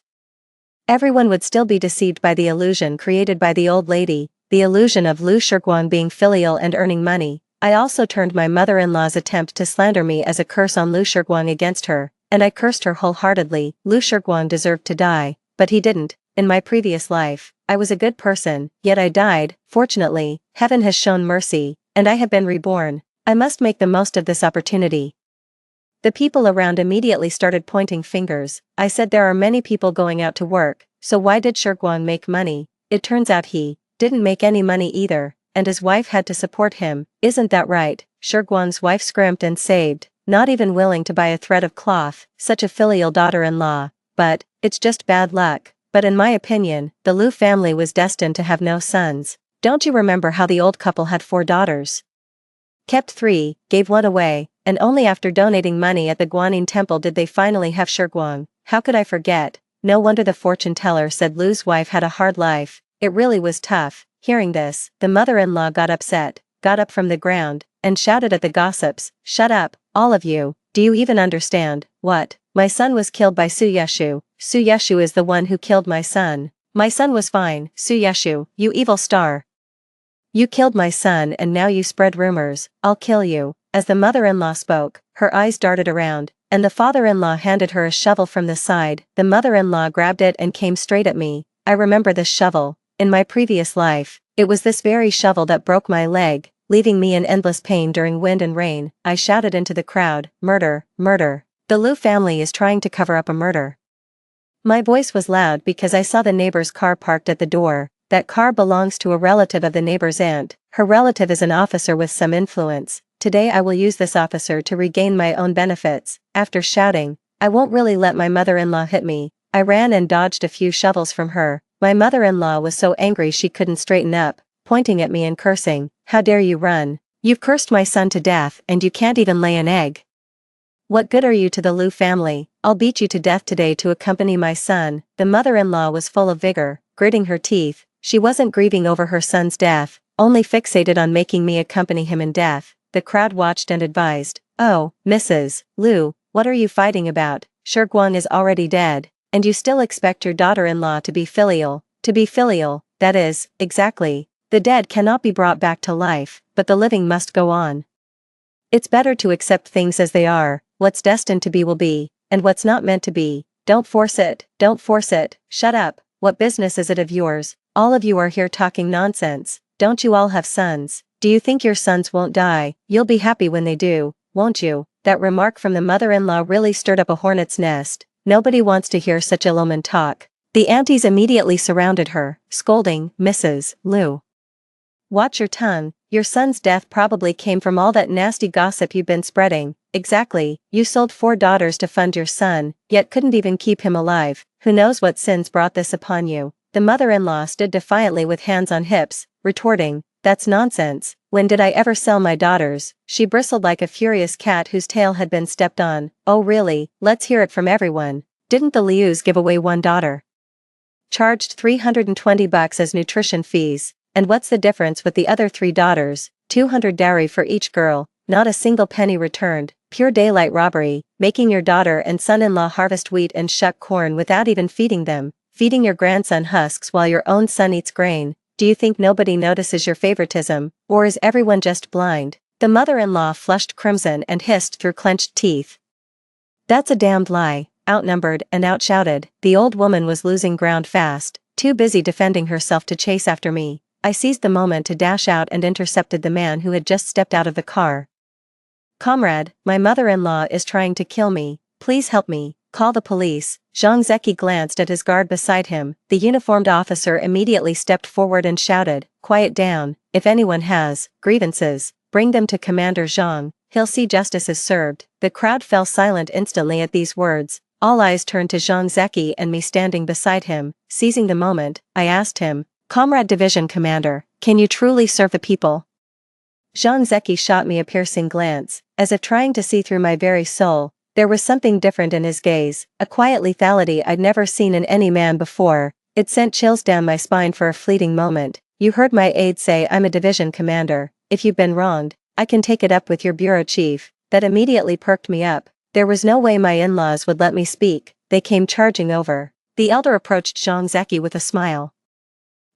[SPEAKER 1] everyone would still be deceived by the illusion created by the old lady, the illusion of Lu Shiguang being filial and earning money. I also turned my mother-in-law's attempt to slander me as a curse on Lu Shiguang against her, and I cursed her wholeheartedly. Lu Shiguang deserved to die, but he didn't. In my previous life, I was a good person, yet I died. Fortunately, heaven has shown mercy, and I have been reborn. I must make the most of this opportunity. The people around immediately started pointing fingers. I said there are many people going out to work, so why did Shiguang make money? It turns out he didn't make any money either, and his wife had to support him. Isn't that right? Shiguang's wife scrimped and saved, not even willing to buy a thread of cloth. Such a filial daughter-in-law. But it's just bad luck. But in my opinion, the Lu family was destined to have no sons. Don't you remember how the old couple had 4 daughters? Kept 3, gave 1 away, and only after donating money at the Guanyin temple did they finally have Shiguang. How could I forget? No wonder the fortune teller said Lu's wife had a hard life. It really was tough. Hearing this, the mother-in-law got upset, got up from the ground, and shouted at the gossips, "Shut up, all of you. Do you even understand? What? My son was killed by Su Yeshu. Su Yeshu is the one who killed my son. My son was fine. Su Yeshu, you evil star. You killed my son and now you spread rumors. I'll kill you." As the mother-in-law spoke, her eyes darted around, and the father-in-law handed her a shovel from the side. The mother-in-law grabbed it and came straight at me. I remember this shovel. In my previous life, it was this very shovel that broke my leg, leaving me in endless pain during wind and rain. I shouted into the crowd, "Murder, murder. The Lu family is trying to cover up a murder." My voice was loud because I saw the neighbor's car parked at the door. That car belongs to a relative of the neighbor's aunt. Her relative is an officer with some influence. Today I will use this officer to regain my own benefits. After shouting, "I won't really let my mother-in-law hit me," I ran and dodged a few shovels from her. My mother-in-law was so angry she couldn't straighten up, pointing at me and cursing, "How dare you run? You've cursed my son to death and you can't even lay an egg. What good are you to the Lu family? I'll beat you to death today to accompany my son." The mother-in-law was full of vigor, gritting her teeth. She wasn't grieving over her son's death, only fixated on making me accompany him in death. The crowd watched and advised, "Oh, Mrs. Liu, what are you fighting about? Shiguang is already dead, and you still expect your daughter-in-law to be filial." To be filial, that is, exactly. The dead cannot be brought back to life, but the living must go on. It's better to accept things as they are. What's destined to be will be, and what's not meant to be, don't force it, don't force it. Shut up, what business is it of yours? All of you are here talking nonsense. Don't you all have sons? Do you think your sons won't die? You'll be happy when they do, won't you? That remark from the mother-in-law really stirred up a hornet's nest. Nobody wants to hear such ill-omened talk. The aunties immediately surrounded her, scolding, "Mrs. Liu, watch your tongue. Your son's death probably came from all that nasty gossip you've been spreading." "Exactly, you sold 4 daughters to fund your son, yet couldn't even keep him alive. Who knows what sins brought this upon you?" The mother-in-law stood defiantly with hands on hips, retorting, "That's nonsense. When did I ever sell my daughters?" She bristled like a furious cat whose tail had been stepped on. "Oh really? Let's hear it from everyone. Didn't the Lius give away 1 daughter? Charged $320 as nutrition fees, and what's the difference with the other 3 daughters? 200 dowry for each girl, not a single penny returned. Pure daylight robbery, making your daughter and son-in-law harvest wheat and shuck corn without even feeding them, feeding your grandson husks while your own son eats grain. Do you think nobody notices your favoritism, or is everyone just blind?" The mother-in-law flushed crimson and hissed through clenched teeth, "That's a damned lie." Outnumbered and outshouted, the old woman was losing ground fast, too busy defending herself to chase after me. I seized the moment to dash out and intercepted the man who had just stepped out of the car. "Comrade, my mother-in-law is trying to kill me. Please help me. Call the police." Zhang Zeki glanced at his guard beside him. The uniformed officer immediately stepped forward and shouted, "Quiet down. If anyone has grievances, bring them to Commander Zhang. He'll see justice is served." The crowd fell silent instantly at these words. All eyes turned to Zhang Zeki and me standing beside him. Seizing the moment, I asked him, "Comrade Division Commander, can you truly serve the people?" Zhang Zeki shot me a piercing glance, as if trying to see through my very soul. There was something different in his gaze, a quiet lethality I'd never seen in any man before. It sent chills down my spine for a fleeting moment. "You heard my aide say I'm a division commander. If you've been wronged, I can take it up with your bureau chief." That immediately perked me up. There was no way my in-laws would let me speak. They came charging over. The elder approached Zhang Zeki with a smile.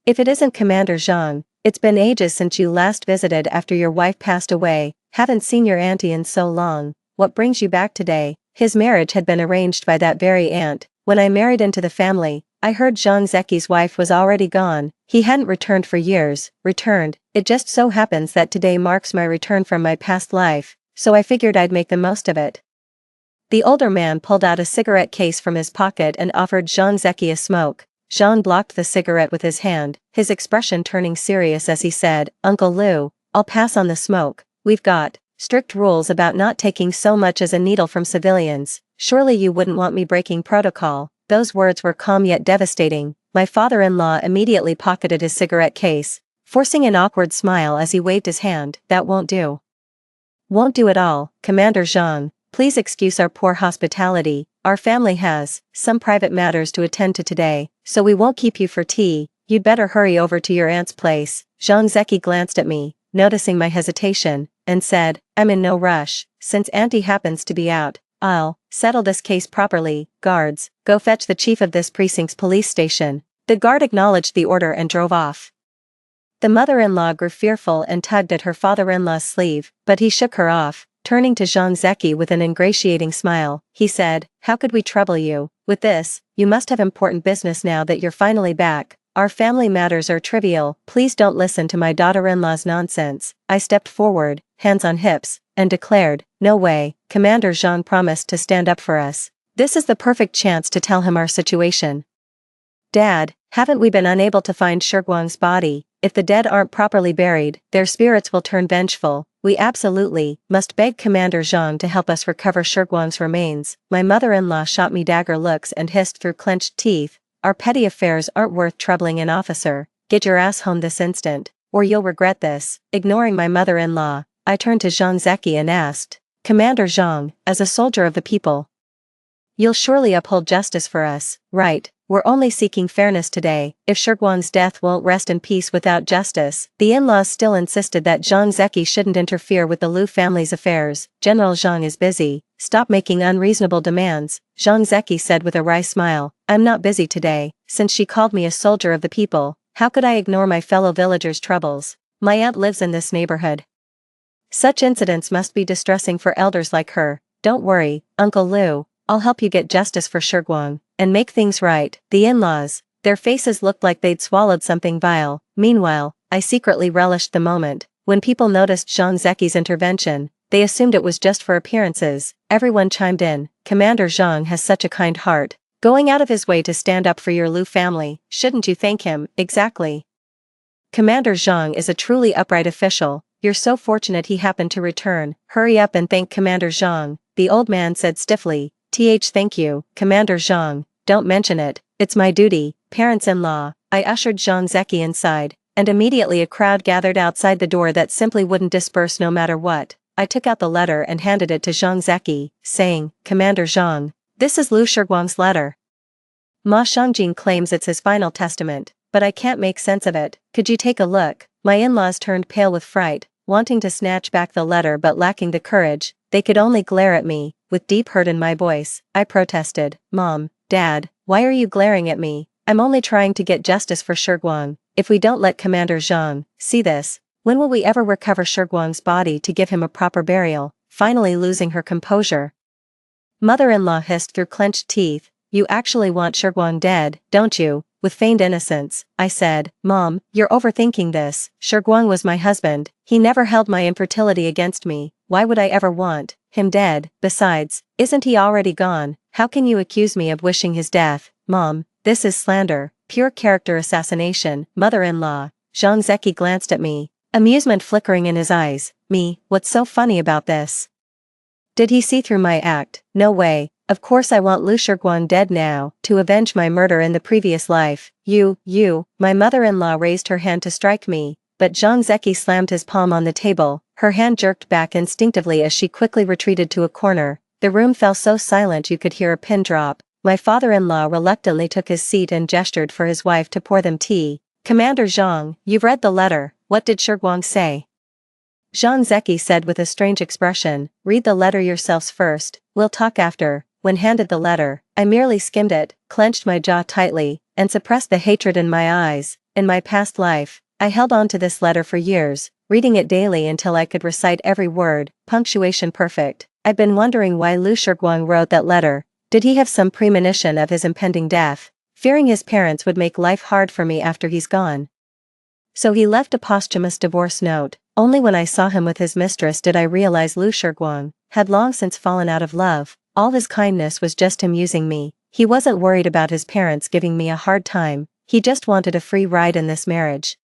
[SPEAKER 1] "If it isn't Commander Zhang, it's been ages since you last visited after your wife passed away. Haven't seen your auntie in so long. What brings you back today?" His marriage had been arranged by that very aunt. When I married into the family, I heard Zhang Zeki's wife was already gone. He hadn't returned for years. Returned. It just so happens that today marks my return from my past life, so I figured I'd make the most of it. The older man pulled out a cigarette case from his pocket and offered Zhang Zeki a smoke. Zhang blocked the cigarette with his hand, his expression turning serious as he said, "Uncle Liu, I'll pass on the smoke. We've got strict rules about not taking so much as a needle from civilians. Surely you wouldn't want me breaking protocol." Those words were calm yet devastating. My father-in-law immediately pocketed his cigarette case, forcing an awkward smile as he waved his hand. "That won't do. Won't do at all, Commander Zhang. Please excuse our poor hospitality. Our family has some private matters to attend to today, so we won't keep you for tea. You'd better hurry over to your aunt's place." Zhang Zeki glanced at me, noticing my hesitation, and said, "I'm in no rush. Since auntie happens to be out, I'll settle this case properly. Guards, go fetch the chief of this precinct's police station." The guard acknowledged the order and drove off. The mother-in-law grew fearful and tugged at her father-in-law's sleeve, but he shook her off. Turning to Zhang Zeki with an ingratiating smile, he said, "How could we trouble you with this? You must have important business now that you're finally back. Our family matters are trivial. Please don't listen to my daughter-in-law's nonsense." I stepped forward, hands on hips, and declared, "No way, Commander Zhang promised to stand up for us. This is the perfect chance to tell him our situation. Dad, haven't we been unable to find Shiguang's body? If the dead aren't properly buried, their spirits will turn vengeful. We absolutely must beg Commander Zhang to help us recover Shiguang's remains." My mother-in-law shot me dagger looks and hissed through clenched teeth, "Our petty affairs aren't worth troubling an officer. Get your ass home this instant, or you'll regret this." Ignoring my mother-in-law, I turned to Zhang Zeki and asked, "Commander Zhang, as a soldier of the people, You'll surely uphold justice for us, right? We're only seeking fairness today. If Shurguang's death won't rest in peace without justice. The in-laws still insisted that Zhang Zeki shouldn't interfere with the Lu family's affairs. General Zhang is busy. Stop making unreasonable demands, Zhang Zeki said with a wry smile. I'm not busy today. Since she called me a soldier of the people, how could I ignore my fellow villagers' troubles? My aunt lives in this neighborhood. Such incidents must be distressing for elders like her. Don't worry, Uncle Lu. I'll help you get justice for Shurguang, and make things right. The in-laws, their faces looked like they'd swallowed something vile. Meanwhile, I secretly relished the moment. When people noticed Zhang Zeki's intervention, they assumed it was just for appearances. Everyone chimed in. Commander Zhang has such a kind heart. Going out of his way to stand up for your Lu family, shouldn't you thank him? Exactly. Commander Zhang is a truly upright official. You're so fortunate he happened to return. Hurry up and thank Commander Zhang, the old man said stiffly. Thank you, Commander Zhang, don't mention it, it's my duty. Parents-in-law. I ushered Zhang Zeki inside, and immediately a crowd gathered outside the door that simply wouldn't disperse no matter what. I took out the letter and handed it to Zhang Zeki, saying, Commander Zhang, this is Lu Shurguang's letter. Ma Shangjing claims it's his final testament, but I can't make sense of it. Could you take a look? My in-laws turned pale with fright, wanting to snatch back the letter but lacking the courage. They could only glare at me. With deep hurt in my voice, I protested. Mom, Dad, why are you glaring at me? I'm only trying to get justice for Shurguang. If we don't let Commander Zhang see this, when will we ever recover Shurguang's body to give him a proper burial? Finally losing her composure, mother-in-law hissed through clenched teeth. You actually want Shurguang dead, don't you? With feigned innocence, I said, Mom, you're overthinking this. Shurguang was my husband. He never held my infertility against me. Why would I ever want him dead? Besides, isn't he already gone? How can you accuse me of wishing his death? Mom, this is slander, pure character assassination. Mother-in-law. Zhang Zeki glanced at me, amusement flickering in his eyes. Me, what's so funny about this? Did he see through my act? No way. Of course I want Lu Shurguang dead now, to avenge my murder in the previous life. You, my mother-in-law raised her hand to strike me, but Zhang Zeki slammed his palm on the table. Her hand jerked back instinctively as she quickly retreated to a corner. The room fell so silent you could hear a pin drop. My father-in-law reluctantly took his seat and gestured for his wife to pour them tea. Commander Zhang, you've read the letter. What did Shurguang say? Zhang Zeki said with a strange expression. Read the letter yourselves first, we'll talk after. When handed the letter, I merely skimmed it, clenched my jaw tightly, and suppressed the hatred in my eyes. In my past life, I held on to this letter for years, reading it daily until I could recite every word, punctuation perfect. I'd been wondering why Lu Shurguang wrote that letter. Did he have some premonition of his impending death, fearing his parents would make life hard for me after he's gone? So he left a posthumous divorce note. Only when I saw him with his mistress did I realize Lu Shurguang had long since fallen out of love. All his kindness was just him using me. He wasn't worried about his parents giving me a hard time. He just wanted a free ride in this marriage.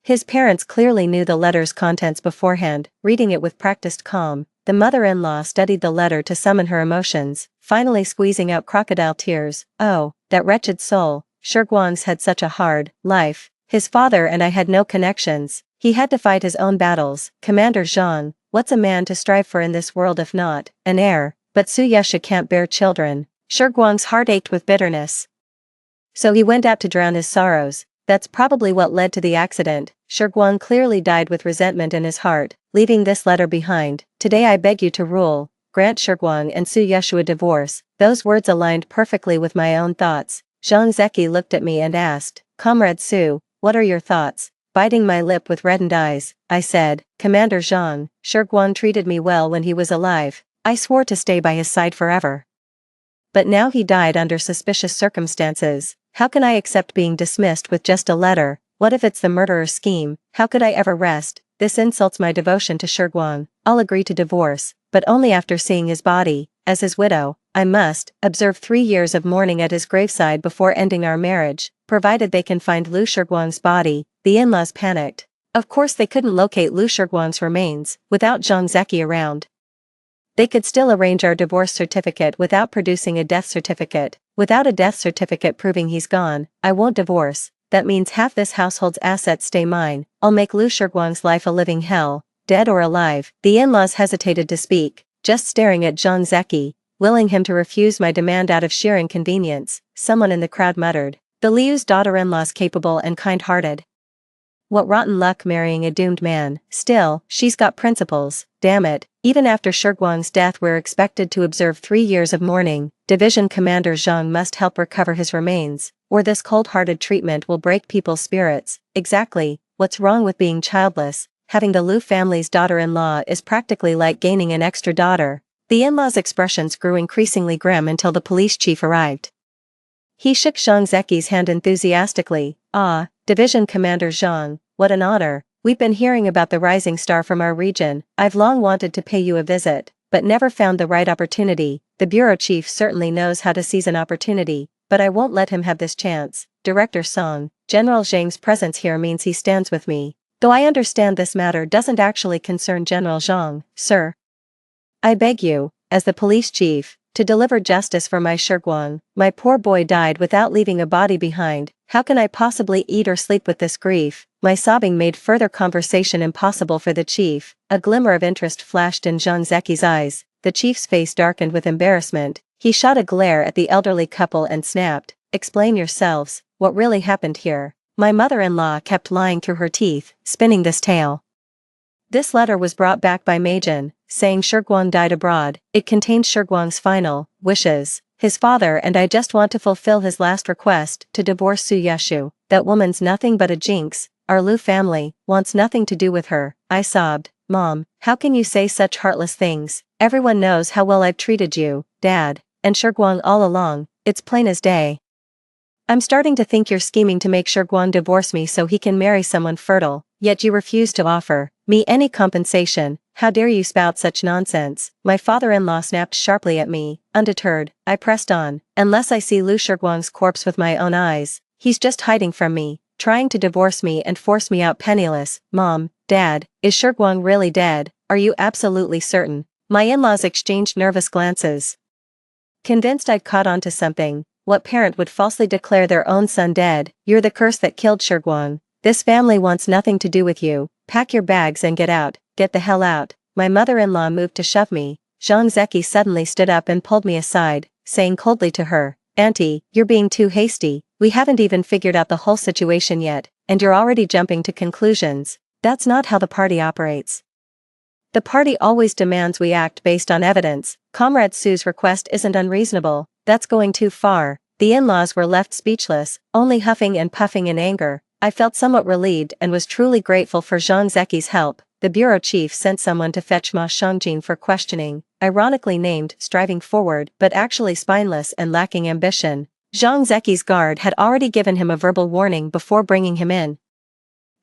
[SPEAKER 1] His parents clearly knew the letter's contents beforehand. Reading it with practiced calm, the mother-in-law studied the letter to summon her emotions, finally squeezing out crocodile tears. Oh, that wretched soul. Shurguang's had such a hard life. His father and I had no connections. He had to fight his own battles. Commander Zhang, what's a man to strive for in this world if not an heir? But Su Yesha can't bear children. Shurguang's heart ached with bitterness. So he went out to drown his sorrows. That's probably what led to the accident. Shurguang clearly died with resentment in his heart, leaving this letter behind. Today I beg you to rule, grant Shurguang and Su Yesha a divorce. Those words aligned perfectly with my own thoughts. Zhang Zeki looked at me and asked, Comrade Su, what are your thoughts? Biting my lip with reddened eyes, I said, Commander Zhang, Shurguang treated me well when he was alive. I swore to stay by his side forever. But now he died under suspicious circumstances. How can I accept being dismissed with just a letter? What if it's the murderer's scheme? How could I ever rest? This insults my devotion to Shurguang. I'll agree to divorce, but only after seeing his body. As his widow, I must observe 3 years of mourning at his graveside before ending our marriage, provided they can find Lu Shurguang's body. The in-laws panicked. Of course they couldn't locate Lu Shurguang's remains without Zhang Zeki around. They could still arrange our divorce certificate without producing a death certificate. Without a death certificate proving he's gone, I won't divorce. That means half this household's assets stay mine. I'll make Lu Shurguang's life a living hell, dead or alive. The in-laws hesitated to speak, just staring at Zhang Zeki. willing him to refuse my demand out of sheer inconvenience, someone in the crowd muttered. The Liu's daughter-in-law's capable and kind-hearted. What rotten luck marrying a doomed man. Still, she's got principles, damn it. Even after Shiguang's death we're expected to observe 3 years of mourning. Division Commander Zhang must help recover his remains, or this cold-hearted treatment will break people's spirits. Exactly, what's wrong with being childless? Having the Liu family's daughter-in-law is practically like gaining an extra daughter. The in-laws' expressions grew increasingly grim until the police chief arrived. He shook Zhang Zeki's hand enthusiastically. Ah, Division Commander Zhang, what an honor. We've been hearing about the rising star from our region. I've long wanted to pay you a visit, but never found the right opportunity. The bureau chief certainly knows how to seize an opportunity, but I won't let him have this chance. Director Song, General Zhang's presence here means he stands with me. Though I understand this matter doesn't actually concern General Zhang, sir. I beg you, as the police chief, to deliver justice for my Shiguang. My poor boy died without leaving a body behind. How can I possibly eat or sleep with this grief? My sobbing made further conversation impossible for the chief. A glimmer of interest flashed in Zhang Zeki's eyes. The chief's face darkened with embarrassment. He shot a glare at the elderly couple and snapped, "Explain yourselves, what really happened here?" My mother-in-law kept lying through her teeth, spinning this tale. This letter was brought back by Meijin, saying Shiguang died abroad. It contained Shiguang's final wishes. His father and I just want to fulfill his last request to divorce Su Yeshu. That woman's nothing but a jinx. Our Liu family wants nothing to do with her. I sobbed. Mom, how can you say such heartless things? Everyone knows how well I've treated you, Dad, and Shiguang all along. It's plain as day. I'm starting to think you're scheming to make Shiguang divorce me so he can marry someone fertile, yet you refuse to offer me any compensation. How dare you spout such nonsense? My father-in-law snapped sharply at me. Undeterred, I pressed on. Unless I see Liu Shiguang's corpse with my own eyes, he's just hiding from me, trying to divorce me and force me out penniless. Mom, Dad, is Shiguang really dead? Are you absolutely certain? My in-laws exchanged nervous glances. Convinced I'd caught on to something. What parent would falsely declare their own son dead? You're the curse that killed Shiguang. This family wants nothing to do with you. Pack your bags and get out. Get the hell out. My mother-in-law moved to shove me. Zhang Zeki suddenly stood up and pulled me aside, saying coldly to her, "Auntie, you're being too hasty. We haven't even figured out the whole situation yet, and you're already jumping to conclusions. That's not how the party operates. The party always demands we act based on evidence. Comrade Su's request isn't unreasonable. That's going too far." The in-laws were left speechless, only huffing and puffing in anger. I felt somewhat relieved and was truly grateful for Zhang Zeki's help. The bureau chief sent someone to fetch Ma Shangjin for questioning, ironically named Striving Forward but actually spineless and lacking ambition. Zhang Zeki's guard had already given him a verbal warning before bringing him in.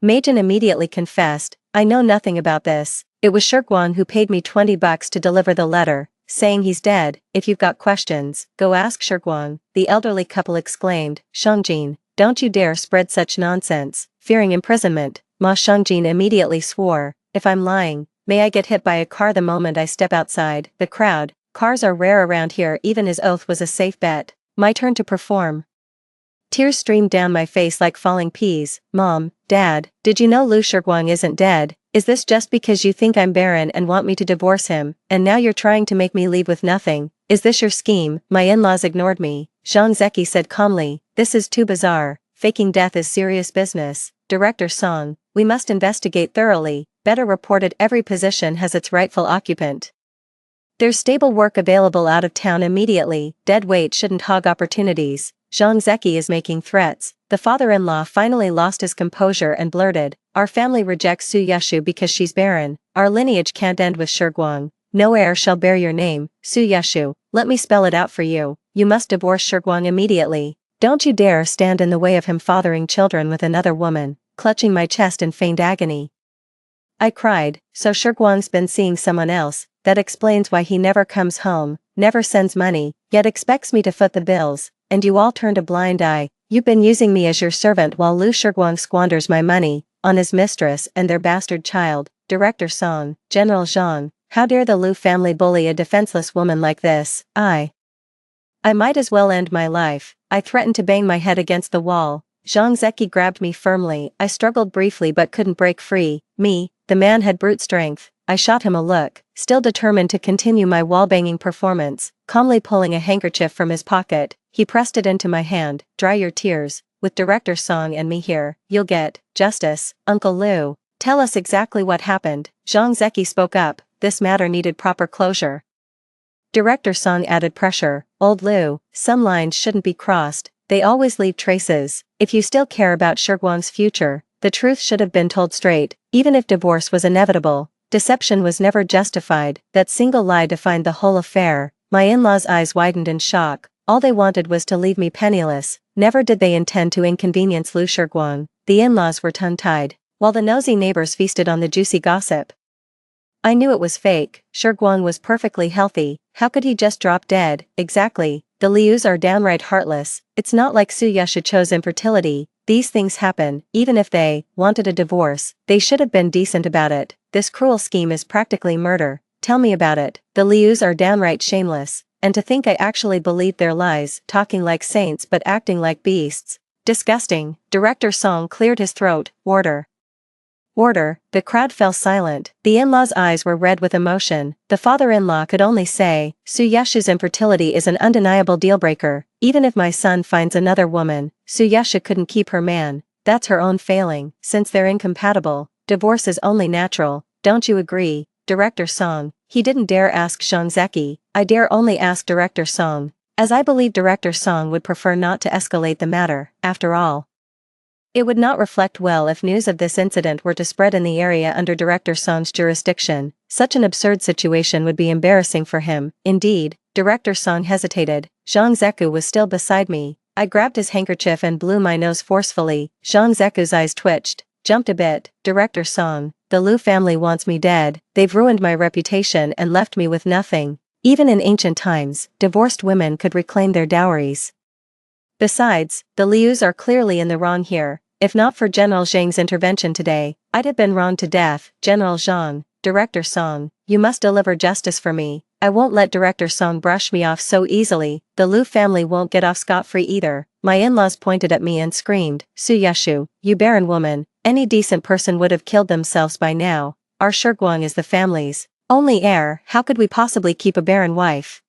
[SPEAKER 1] Meijin immediately confessed, "I know nothing about this. It was Shiguang who paid me $20 to deliver the letter, saying he's dead. If you've got questions, go ask Shiguang." The elderly couple exclaimed, "Shangjin, don't you dare spread such nonsense." Fearing imprisonment, Ma Shangjin immediately swore, "If I'm lying, may I get hit by a car the moment I step outside." The crowd, "Cars are rare around here." Even his oath was a safe bet. My turn to perform. Tears streamed down my face like falling peas. "Mom, Dad, did you know Liu Shiguang isn't dead? Is this just because you think I'm barren and want me to divorce him, and now you're trying to make me leave with nothing? Is this your scheme?" My in-laws ignored me. Zhang Zeki said calmly, "This is too bizarre. Faking death is serious business. Director Song, we must investigate thoroughly. Better reported every position has its rightful occupant. There's stable work available out of town immediately. Dead weight shouldn't hog opportunities. Zhang Zeki is making threats." The father-in-law finally lost his composure and blurted, "Our family rejects Su Yeshu because she's barren. Our lineage can't end with Shiguang. No heir shall bear your name, Su Yeshu. Let me spell it out for you. You must divorce Shiguang immediately. Don't you dare stand in the way of him fathering children with another woman." Clutching my chest in feigned agony, I cried, "So Shiguang's been seeing someone else. That explains why he never comes home, never sends money, yet expects me to foot the bills, and you all turned a blind eye. You've been using me as your servant while Liu Shiguang squanders my money on his mistress and their bastard child." Director Song, General Zhang, how dare the Liu family bully a defenseless woman like this? I might as well end my life. I threatened to bang my head against the wall. Zhang Zeki grabbed me firmly. I struggled briefly but couldn't break free. Me, the man had brute strength, I shot him a look, still determined to continue my wall-banging performance. Calmly pulling a handkerchief from his pocket, he pressed it into my hand. Dry your tears. With Director Song and me here, you'll get justice. Uncle Lou, tell us exactly what happened. Zhang Zeki spoke up. This matter needed proper closure. Director Song added pressure. Old Lou, some lines shouldn't be crossed. They always leave traces. If you still care about Shiguang's future, the truth should have been told straight. Even if divorce was inevitable, deception was never justified. That single lie defined the whole affair. My in-laws' eyes widened in shock. All they wanted was to leave me penniless. Never did they intend to inconvenience Lu Shiguang. The in-laws were tongue-tied, while the nosy neighbors feasted on the juicy gossip. I knew it was fake. Shiguang was perfectly healthy. How could he just drop dead? Exactly. The Lius are downright heartless. It's not like Su Yasha chose infertility. These things happen. Even if they wanted a divorce, they should have been decent about it. This cruel scheme is practically murder. Tell me about it. The Lius are downright shameless. And to think I actually believed their lies, talking like saints but acting like beasts. Disgusting. Director Song cleared his throat. Order. Order. The crowd fell silent. The in-laws' eyes were red with emotion. The father-in-law could only say, Su Yasha's infertility is an undeniable deal-breaker. Even if my son finds another woman, Su Yasha couldn't keep her man. That's her own failing. Since they're incompatible, divorce is only natural. Don't you agree? Director Song. He didn't dare ask Zhang Zeki. I dare only ask Director Song, as I believe Director Song would prefer not to escalate the matter. After all, it would not reflect well if news of this incident were to spread in the area under Director Song's jurisdiction. Such an absurd situation would be embarrassing for him. Indeed, Director Song hesitated. Zhang Zeku was still beside me. I grabbed his handkerchief and blew my nose forcefully. Zhang Zeku's eyes twitched, jumped a bit. Director Song, the Liu family wants me dead. They've ruined my reputation and left me with nothing. Even in ancient times, divorced women could reclaim their dowries. Besides, the Lius are clearly in the wrong here. If not for General Zhang's intervention today, I'd have been wronged to death. General Zhang, Director Song, you must deliver justice for me. I won't let Director Song brush me off so easily. The Liu family won't get off scot-free either. My in-laws pointed at me and screamed, Su Yashu, you barren woman. Any decent person would have killed themselves by now. Our Shiguang is the family's only heir. How could we possibly keep a barren wife?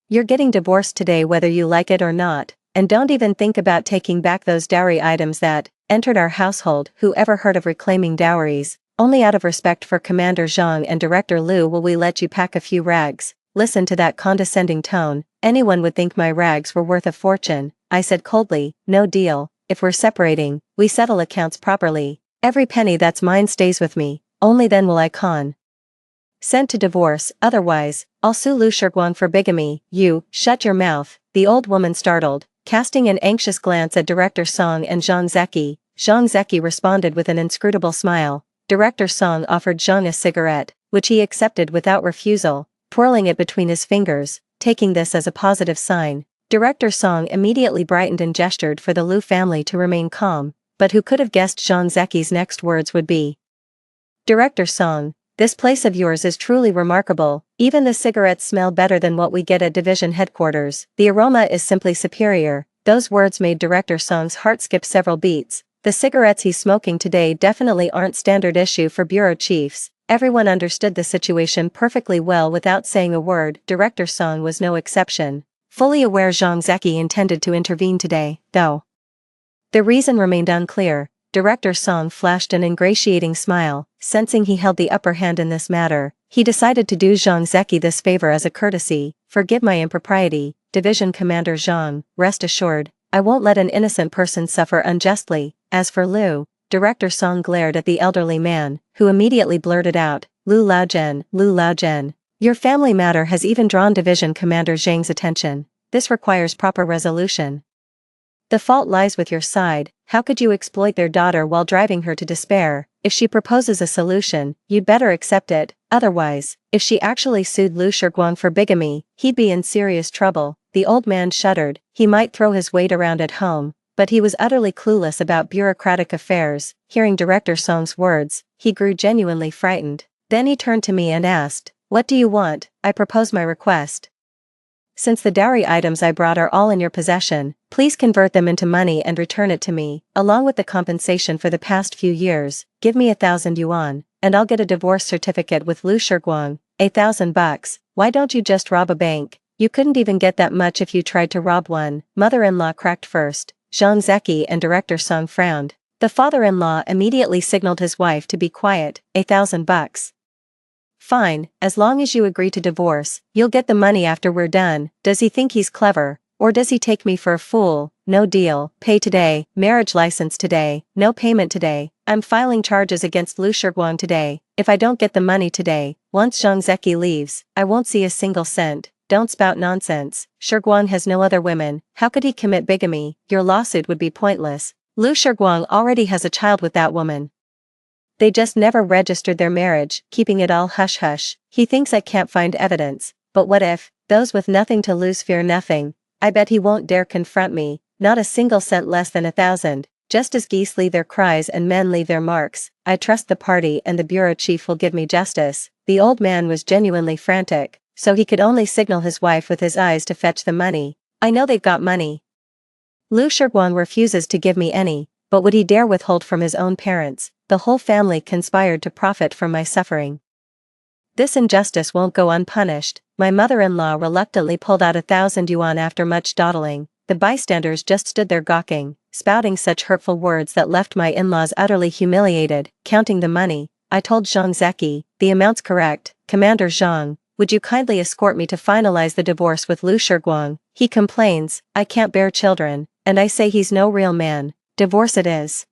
[SPEAKER 1] You're getting divorced today whether you like it or not. And don't even think about taking back those dowry items that entered our household. Who ever heard of reclaiming dowries? Only out of respect for Commander Zhang and Director Liu will we let you pack a few rags. Listen to that condescending tone. Anyone would think my rags were worth a fortune. I said coldly, no deal. If we're separating, we settle accounts properly. Every penny that's mine stays with me. Only then will I consent to divorce. Otherwise, I'll sue Lu Shiguang for bigamy. You, shut your mouth. The old woman startled, casting an anxious glance at Director Song and Zhang Zeki. Zhang Zeki responded with an inscrutable smile. Director Song offered Zhang a cigarette, which he accepted without refusal, twirling it between his fingers, taking this as a positive sign. Director Song immediately brightened and gestured for the Liu family to remain calm, but who could have guessed Zhang Zeki's next words would be, Director Song, this place of yours is truly remarkable. Even the cigarettes smell better than what we get at division headquarters. The aroma is simply superior. Those words made Director Song's heart skip several beats. The cigarettes he's smoking today definitely aren't standard issue for bureau chiefs. Everyone understood the situation perfectly well without saying a word. Director Song was no exception, fully aware Zhang Zeki intended to intervene today, though the reason remained unclear. Director Song flashed an ingratiating smile. Sensing he held the upper hand in this matter, he decided to do Zhang Zeki this favor as a courtesy. Forgive my impropriety, Division Commander Zhang. Rest assured, I won't let an innocent person suffer unjustly. As for Liu, Director Song glared at the elderly man, who immediately blurted out, Lu Laozhen, your family matter has even drawn Division Commander Zhang's attention. This requires proper resolution. The fault lies with your side. How could you exploit their daughter while driving her to despair? If she proposes a solution, you'd better accept it. Otherwise, if she actually sued Lu Shiguang for bigamy, he'd be in serious trouble. The old man shuddered. He might throw his weight around at home, but he was utterly clueless about bureaucratic affairs. Hearing Director Song's words, he grew genuinely frightened. Then he turned to me and asked, what do you want? I propose my request. Since the dowry items I brought are all in your possession, please convert them into money and return it to me, along with the compensation for the past few years. Give me 1,000 yuan. and I'll get a divorce certificate with Lu Shiguang. $1,000. Why don't you just rob a bank? You couldn't even get that much if you tried to rob one. Mother-in-law cracked first. Zhang Zeki and director Song frowned. The father-in-law immediately signaled his wife to be quiet. $1,000. Fine, as long as you agree to divorce, you'll get the money after we're done. Does he think he's clever, or does he take me for a fool? No deal. Pay today, marriage license today, no payment today. I'm filing charges against Lu Shiguang today. If I don't get the money today, once Zhang Zeki leaves, I won't see a single cent. Don't spout nonsense. Shiguang has no other women. How could he commit bigamy? Your lawsuit would be pointless. Lu Shiguang already has a child with that woman. They just never registered their marriage, keeping it all hush-hush. He thinks I can't find evidence, but what if? Those with nothing to lose fear nothing. I bet he won't dare confront me, not a single cent less than 1,000. Just as geese leave their cries and men leave their marks, I trust the party and the bureau chief will give me justice. The old man was genuinely frantic, so he could only signal his wife with his eyes to fetch the money. I know they've got money. Lu Shiguang refuses to give me any, but would he dare withhold from his own parents? The whole family conspired to profit from my suffering. This injustice won't go unpunished. My mother-in-law reluctantly pulled out 1,000 yuan after much dawdling. The bystanders just stood there gawking, spouting such hurtful words that left my in-laws utterly humiliated. Counting the money, I told Zhang Zeki, the amount's correct. Commander Zhang, would you kindly escort me to finalize the divorce with Lu Shiguang? He complains, I can't bear children, and I say he's no real man. Divorce it is.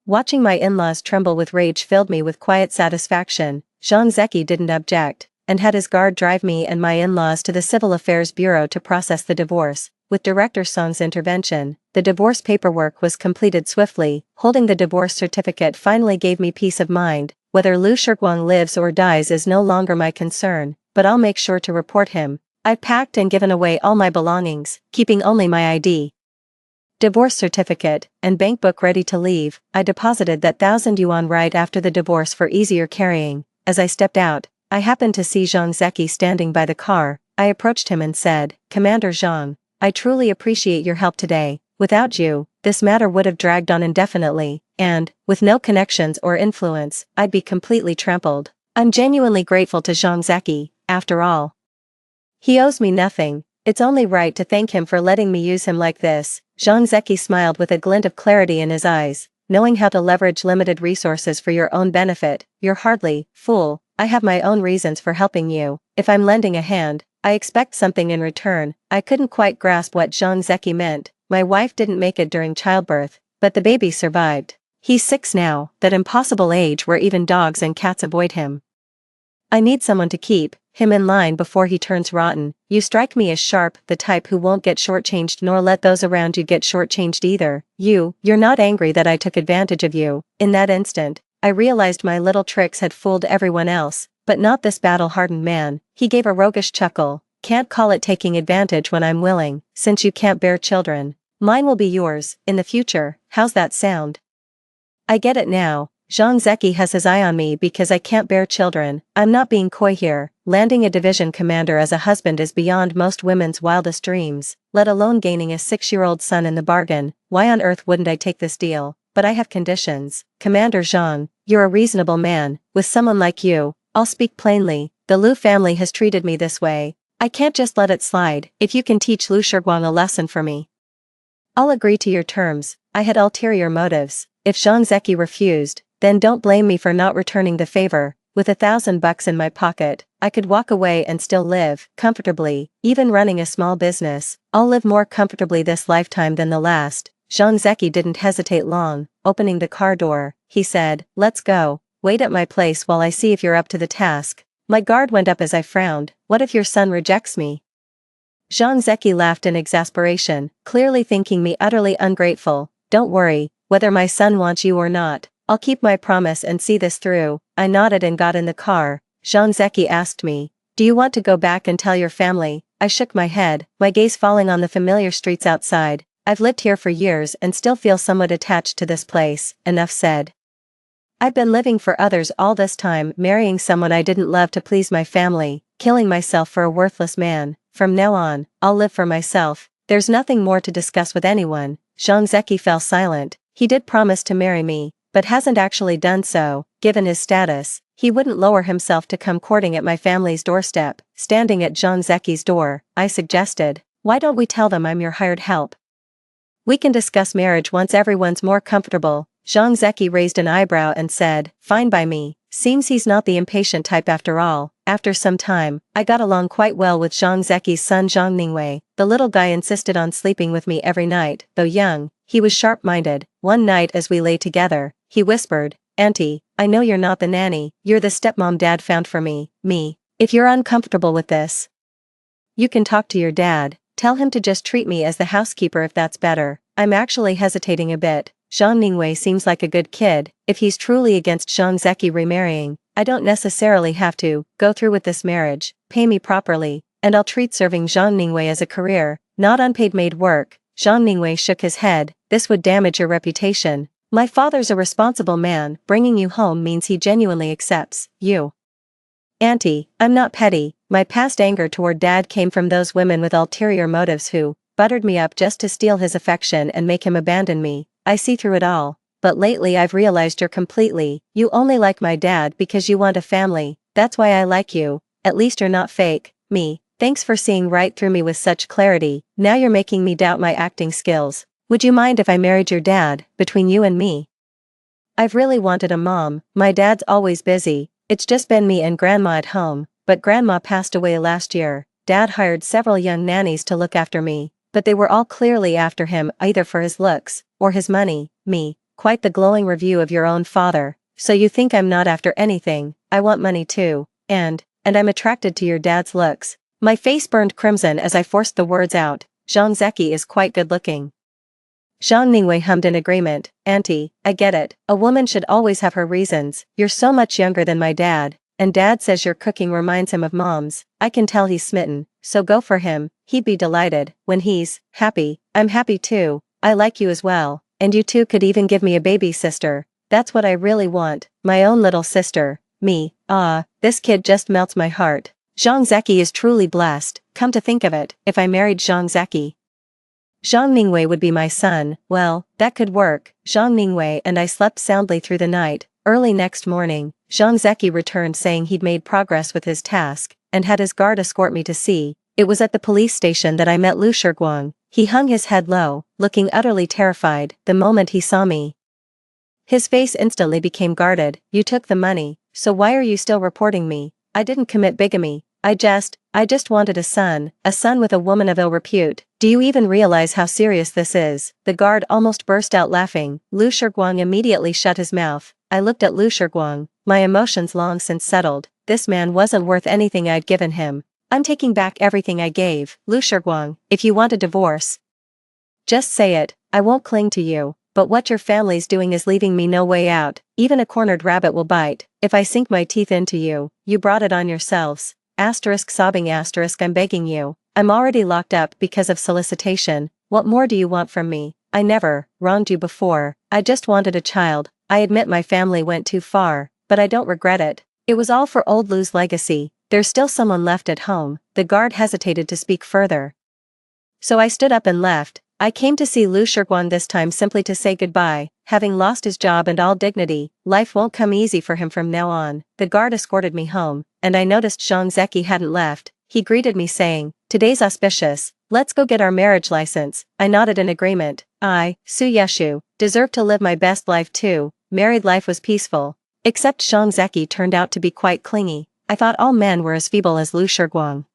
[SPEAKER 1] Watching my in-laws tremble with rage filled me with quiet satisfaction. Zhang Zeki didn't object, and had his guard drive me and my in-laws to the Civil Affairs Bureau to process the divorce. With Director Song's intervention, the divorce paperwork was completed swiftly. Holding the divorce certificate finally gave me peace of mind. Whether Lu Shiguang lives or dies is no longer my concern, but I'll make sure to report him. I packed and given away all my belongings, keeping only my ID, divorce certificate, and bank book ready to leave. I deposited that 1,000 yuan right after the divorce for easier carrying. As I stepped out, I happened to see Zhang Zeki standing by the car. I approached him and said, Commander Zhang, I truly appreciate your help today. Without you, this matter would have dragged on indefinitely, and, with no connections or influence, I'd be completely trampled. I'm genuinely grateful to Zhang Zeki, after all. He owes me nothing. It's only right to thank him for letting me use him like this. Zhang Zeki smiled with a glint of clarity in his eyes. Knowing how to leverage limited resources for your own benefit, you're hardly, fool. I have my own reasons for helping you. If I'm lending a hand, I expect something in return. I couldn't quite grasp what Zhang Zeki meant. My wife didn't make it during childbirth, but the baby survived. He's 6 now, that impossible age where even dogs and cats avoid him. I need someone to keep him in line before he turns rotten. You strike me as sharp, the type who won't get shortchanged nor let those around you get shortchanged either. You're not angry that I took advantage of you. In that instant, I realized my little tricks had fooled everyone else, but not this battle-hardened man. He gave a roguish chuckle. Can't call it taking advantage when I'm willing, since you can't bear children. Mine will be yours, in the future. How's that sound? I get it now. Zhang Zeki has his eye on me because I can't bear children. I'm not being coy here. Landing a division commander as a husband is beyond most women's wildest dreams, let alone gaining a 6-year-old son in the bargain. Why on earth wouldn't I take this deal? But I have conditions. Commander Zhang, you're a reasonable man. With someone like you, I'll speak plainly. The Lu family has treated me this way. I can't just let it slide. If you can teach Lu Shiguang a lesson for me, I'll agree to your terms. I had ulterior motives. If Zhang Zeki refused, then don't blame me for not returning the favor. With $1,000 in my pocket, I could walk away and still live comfortably, even running a small business. I'll live more comfortably this lifetime than the last. Zhang Zeki didn't hesitate long. Opening the car door, he said, let's go. Wait at my place while I see if you're up to the task. My guard went up as I frowned. What if your son rejects me? Zhang Zeki laughed in exasperation, clearly thinking me utterly ungrateful. Don't worry, whether my son wants you or not, I'll keep my promise and see this through. I nodded and got in the car. Zhang Zeki asked me, do you want to go back and tell your family? I shook my head, my gaze falling on the familiar streets outside. I've lived here for years and still feel somewhat attached to this place. Enough said. I've been living for others all this time, marrying someone I didn't love to please my family, killing myself for a worthless man. From now on, I'll live for myself. There's nothing more to discuss with anyone. Zhang Zeki fell silent. He did promise to marry me, but hasn't actually done so. given his status, he wouldn't lower himself to come courting at my family's doorstep. Standing at Jean Zeki's door, I suggested, "Why don't we tell them I'm your hired help? We can discuss marriage once everyone's more comfortable." Jean Zeki raised an eyebrow and said, "Fine by me. Seems he's not the impatient type after all." After some time, I got along quite well with Zhang Zeki's son Zhang Ningwei. The little guy insisted on sleeping with me every night. Though young, he was sharp-minded. One night as we lay together, he whispered, "Auntie, I know you're not the nanny, you're the stepmom Dad found for me. If you're uncomfortable with this, you can talk to your dad, tell him to just treat me as the housekeeper if that's better." I'm actually hesitating a bit. Zhang Ningwei seems like a good kid. If he's truly against Zhang Zeki remarrying, I don't necessarily have to go through with this marriage. Pay me properly, and I'll treat serving Zhang Ningwei as a career, not unpaid maid work. Zhang Ningwei shook his head. "This would damage your reputation. My father's a responsible man. Bringing you home means he genuinely accepts you." "Auntie, I'm not petty. My past anger toward Dad came from those women with ulterior motives who buttered me up just to steal his affection and make him abandon me. I see through it all. But lately I've realized you only like my dad because you want a family. That's why I like you. At least you're not fake. Thanks for seeing right through me with such clarity. Now you're making me doubt my acting skills. Would you mind if I married your dad, between you and me? I've really wanted a mom. My dad's always busy. It's just been me and Grandma at home, but Grandma passed away last year. Dad hired several young nannies to look after me, but they were all clearly after him either for his looks, or his money. Quite the glowing review of your own father. So you think I'm not after anything? I want money too, and I'm attracted to your dad's looks." My face burned crimson as I forced the words out. "Zhang Zeki is quite good looking." Zhang Ningwei hummed in agreement. "Auntie, I get it. A woman should always have her reasons. You're so much younger than my dad, and Dad says your cooking reminds him of Mom's. I can tell he's smitten, so go for him. He'd be delighted. When he's happy, I'm happy too. I like you as well. And you two could even give me a baby sister. That's what I really want, my own little sister. This kid just melts my heart. Zhang Zeki is truly blessed. Come to think of it, if I married Zhang Zeki, Zhang Ningwei would be my son." Well, that could work. Zhang Ningwei and I slept soundly through the night. Early next morning, Zhang Zeki returned saying he'd made progress with his task, and had his guard escort me to see. It was at the police station that I met Lu Shiguang. He hung his head low, looking utterly terrified, the moment he saw me. His face instantly became guarded. "You took the money, so why are you still reporting me?" "I didn't commit bigamy. I just wanted a son with a woman of ill repute. Do you even realize how serious this is?" The guard almost burst out laughing. Lu Shiguang immediately shut his mouth. I looked at Lu Shiguang, my emotions long since settled. This man wasn't worth anything I'd given him. "I'm taking back everything I gave. Lu Shiguang, if you want a divorce, just say it. I won't cling to you. But what your family's doing is leaving me no way out. Even a cornered rabbit will bite. If I sink my teeth into you, you brought it on yourselves. Sobbing I'm begging you. I'm already locked up because of solicitation. What more do you want from me? I never wronged you before. I just wanted a child. I admit my family went too far, but I don't regret it. It was all for old Lu's legacy. There's still someone left at home." The guard hesitated to speak further, so I stood up and left. I came to see Lu Shiguang this time simply to say goodbye. Having lost his job and all dignity, life won't come easy for him from now on. The guard escorted me home, and I noticed Zhang Zeki hadn't left. He greeted me saying, "Today's auspicious. Let's go get our marriage license." I nodded in agreement. I, Su Yeshu, deserved to live my best life too. Married life was peaceful. Except Zhang Zeki turned out to be quite clingy. I thought all men were as feeble as Lu Shiguang.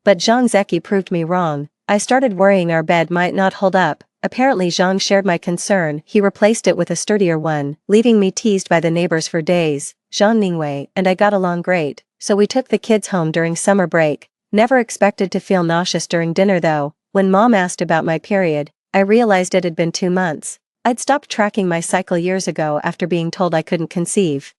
[SPEAKER 1] But Zhang Zeki proved me wrong. I started worrying our bed might not hold up. Apparently Zhang shared my concern. He replaced it with a sturdier one, leaving me teased by the neighbors for days. Zhang Ningwei and I got along great, so we took the kids home during summer break. Never expected to feel nauseous during dinner though. When Mom asked about my period, I realized it had been 2 months. I'd stopped tracking my cycle years ago after being told I couldn't conceive.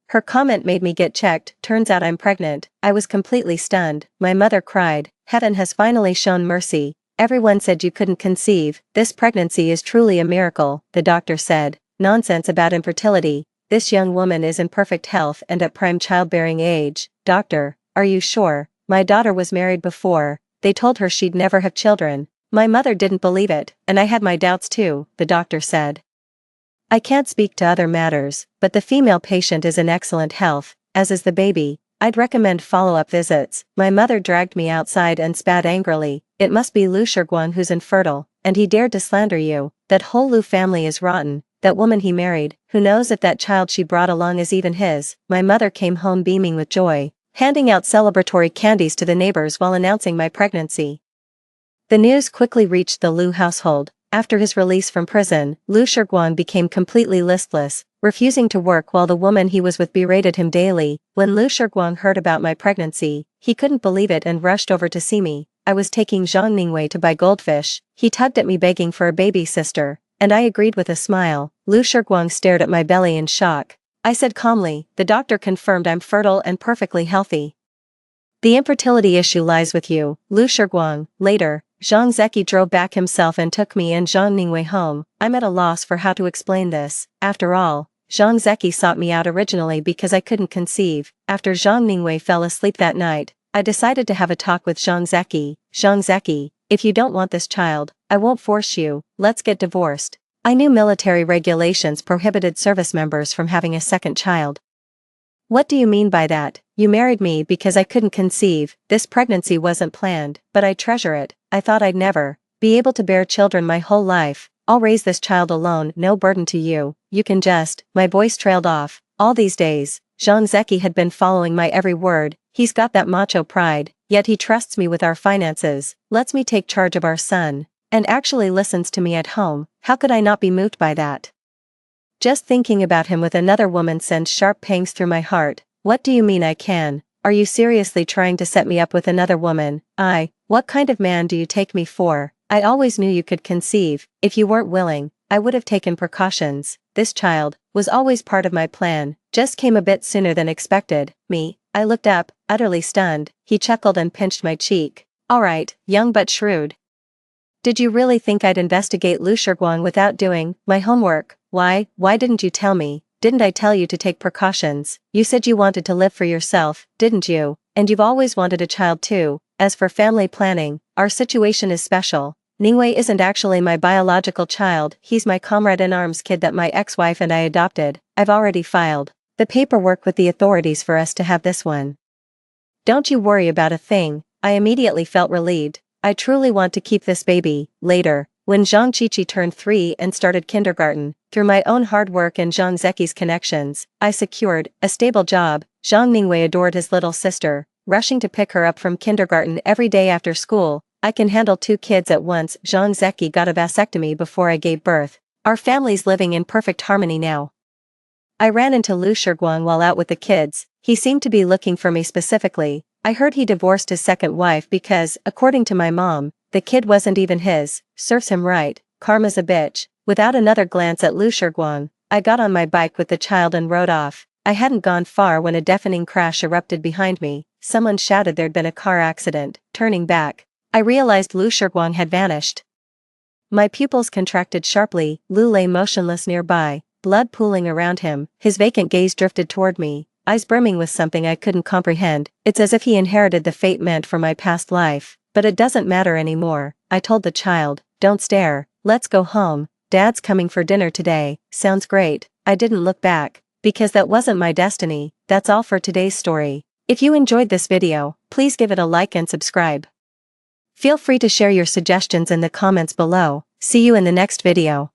[SPEAKER 1] Her comment made me get checked. Turns out I'm pregnant. I was completely stunned. My mother cried. "Heaven has finally shown mercy. Everyone said you couldn't conceive. This pregnancy is truly a miracle," the doctor said. "Nonsense about infertility. This young woman is in perfect health and at prime childbearing age." "Doctor, are you sure? My daughter was married before. They told her she'd never have children." My mother didn't believe it, and I had my doubts too, the doctor said. I can't speak to other matters, but the female patient is in excellent health, as is the baby. I'd recommend follow-up visits. My mother dragged me outside and spat angrily. It must be Lu Shiguang who's infertile, and he dared to slander you. That whole Lu family is rotten. That woman he married, who knows if that child she brought along is even his. My mother came home beaming with joy, handing out celebratory candies to the neighbors while announcing my pregnancy. The news quickly reached the Lu household. After his release from prison, Lu Shiguang became completely listless, refusing to work while the woman he was with berated him daily. When Lu Shiguang heard about my pregnancy, he couldn't believe it and rushed over to see me. I was taking Zhang Ningwei to buy goldfish. He tugged at me begging for a baby sister, and I agreed with a smile. Lu Shiguang stared at my belly in shock. I said calmly, "The doctor confirmed I'm fertile and perfectly healthy. The infertility issue lies with you, Lu Shiguang." Later, Zhang Zeki drove back himself and took me and Zhang Ningwei home. I'm at a loss for how to explain this. After all, Zhang Zeki sought me out originally because I couldn't conceive. After Zhang Ningwei fell asleep that night, I decided to have a talk with Zhang Zeki. "Zhang Zeki, if you don't want this child, I won't force you. Let's get divorced." I knew military regulations prohibited service members from having a second child. "What do you mean by that? You married me because I couldn't conceive. This pregnancy wasn't planned, but I treasure it. I thought I'd never be able to bear children my whole life. I'll raise this child alone, no burden to you. You can just..." My voice trailed off. All these days, Zhang Zeki had been following my every word. He's got that macho pride, yet he trusts me with our finances, lets me take charge of our son, and actually listens to me at home. How could I not be moved by that? Just thinking about him with another woman sends sharp pangs through my heart. What do you mean I can? Are you seriously trying to set me up with another woman? What kind of man do you take me for? I always knew you could conceive. If you weren't willing, I would have taken precautions. This child was always part of my plan, just came a bit sooner than expected. I looked up, utterly stunned. He chuckled and pinched my cheek. "All right, young but shrewd. Did you really think I'd investigate Lu Shiguang without doing my homework? Why didn't you tell me? Didn't I tell you to take precautions? You said you wanted to live for yourself, didn't you? And you've always wanted a child too. As for family planning, our situation is special. Ningwei isn't actually my biological child, he's my comrade-in-arms kid that my ex-wife and I adopted. I've already filed the paperwork with the authorities for us to have this one. Don't you worry about a thing." I immediately felt relieved. I truly want to keep this baby. Later, when Zhang Qiqi turned 3 and started kindergarten, through my own hard work and Zhang Zeki's connections, I secured a stable job. Zhang Ningwei adored his little sister, rushing to pick her up from kindergarten every day after school. I can handle 2 kids at once. Zhang Zeki got a vasectomy before I gave birth. Our family's living in perfect harmony now. I ran into Lu Shiguang while out with the kids. He seemed to be looking for me specifically. I heard he divorced his second wife because, according to my mom, the kid wasn't even his. Serves him right. Karma's a bitch. Without another glance at Lu Shiguang, I got on my bike with the child and rode off. I hadn't gone far when a deafening crash erupted behind me. Someone shouted there'd been a car accident. Turning back, I realized Lu Shiguang had vanished. My pupils contracted sharply. Lu lay motionless nearby, blood pooling around him. His vacant gaze drifted toward me, eyes brimming with something I couldn't comprehend. It's as if he inherited the fate meant for my past life. But it doesn't matter anymore. I told the child, "Don't stare, let's go home. Dad's coming for dinner today." Sounds great. I didn't look back, because that wasn't my destiny. That's all for today's story. If you enjoyed this video, please give it a like and subscribe. Feel free to share your suggestions in the comments below. See you in the next video.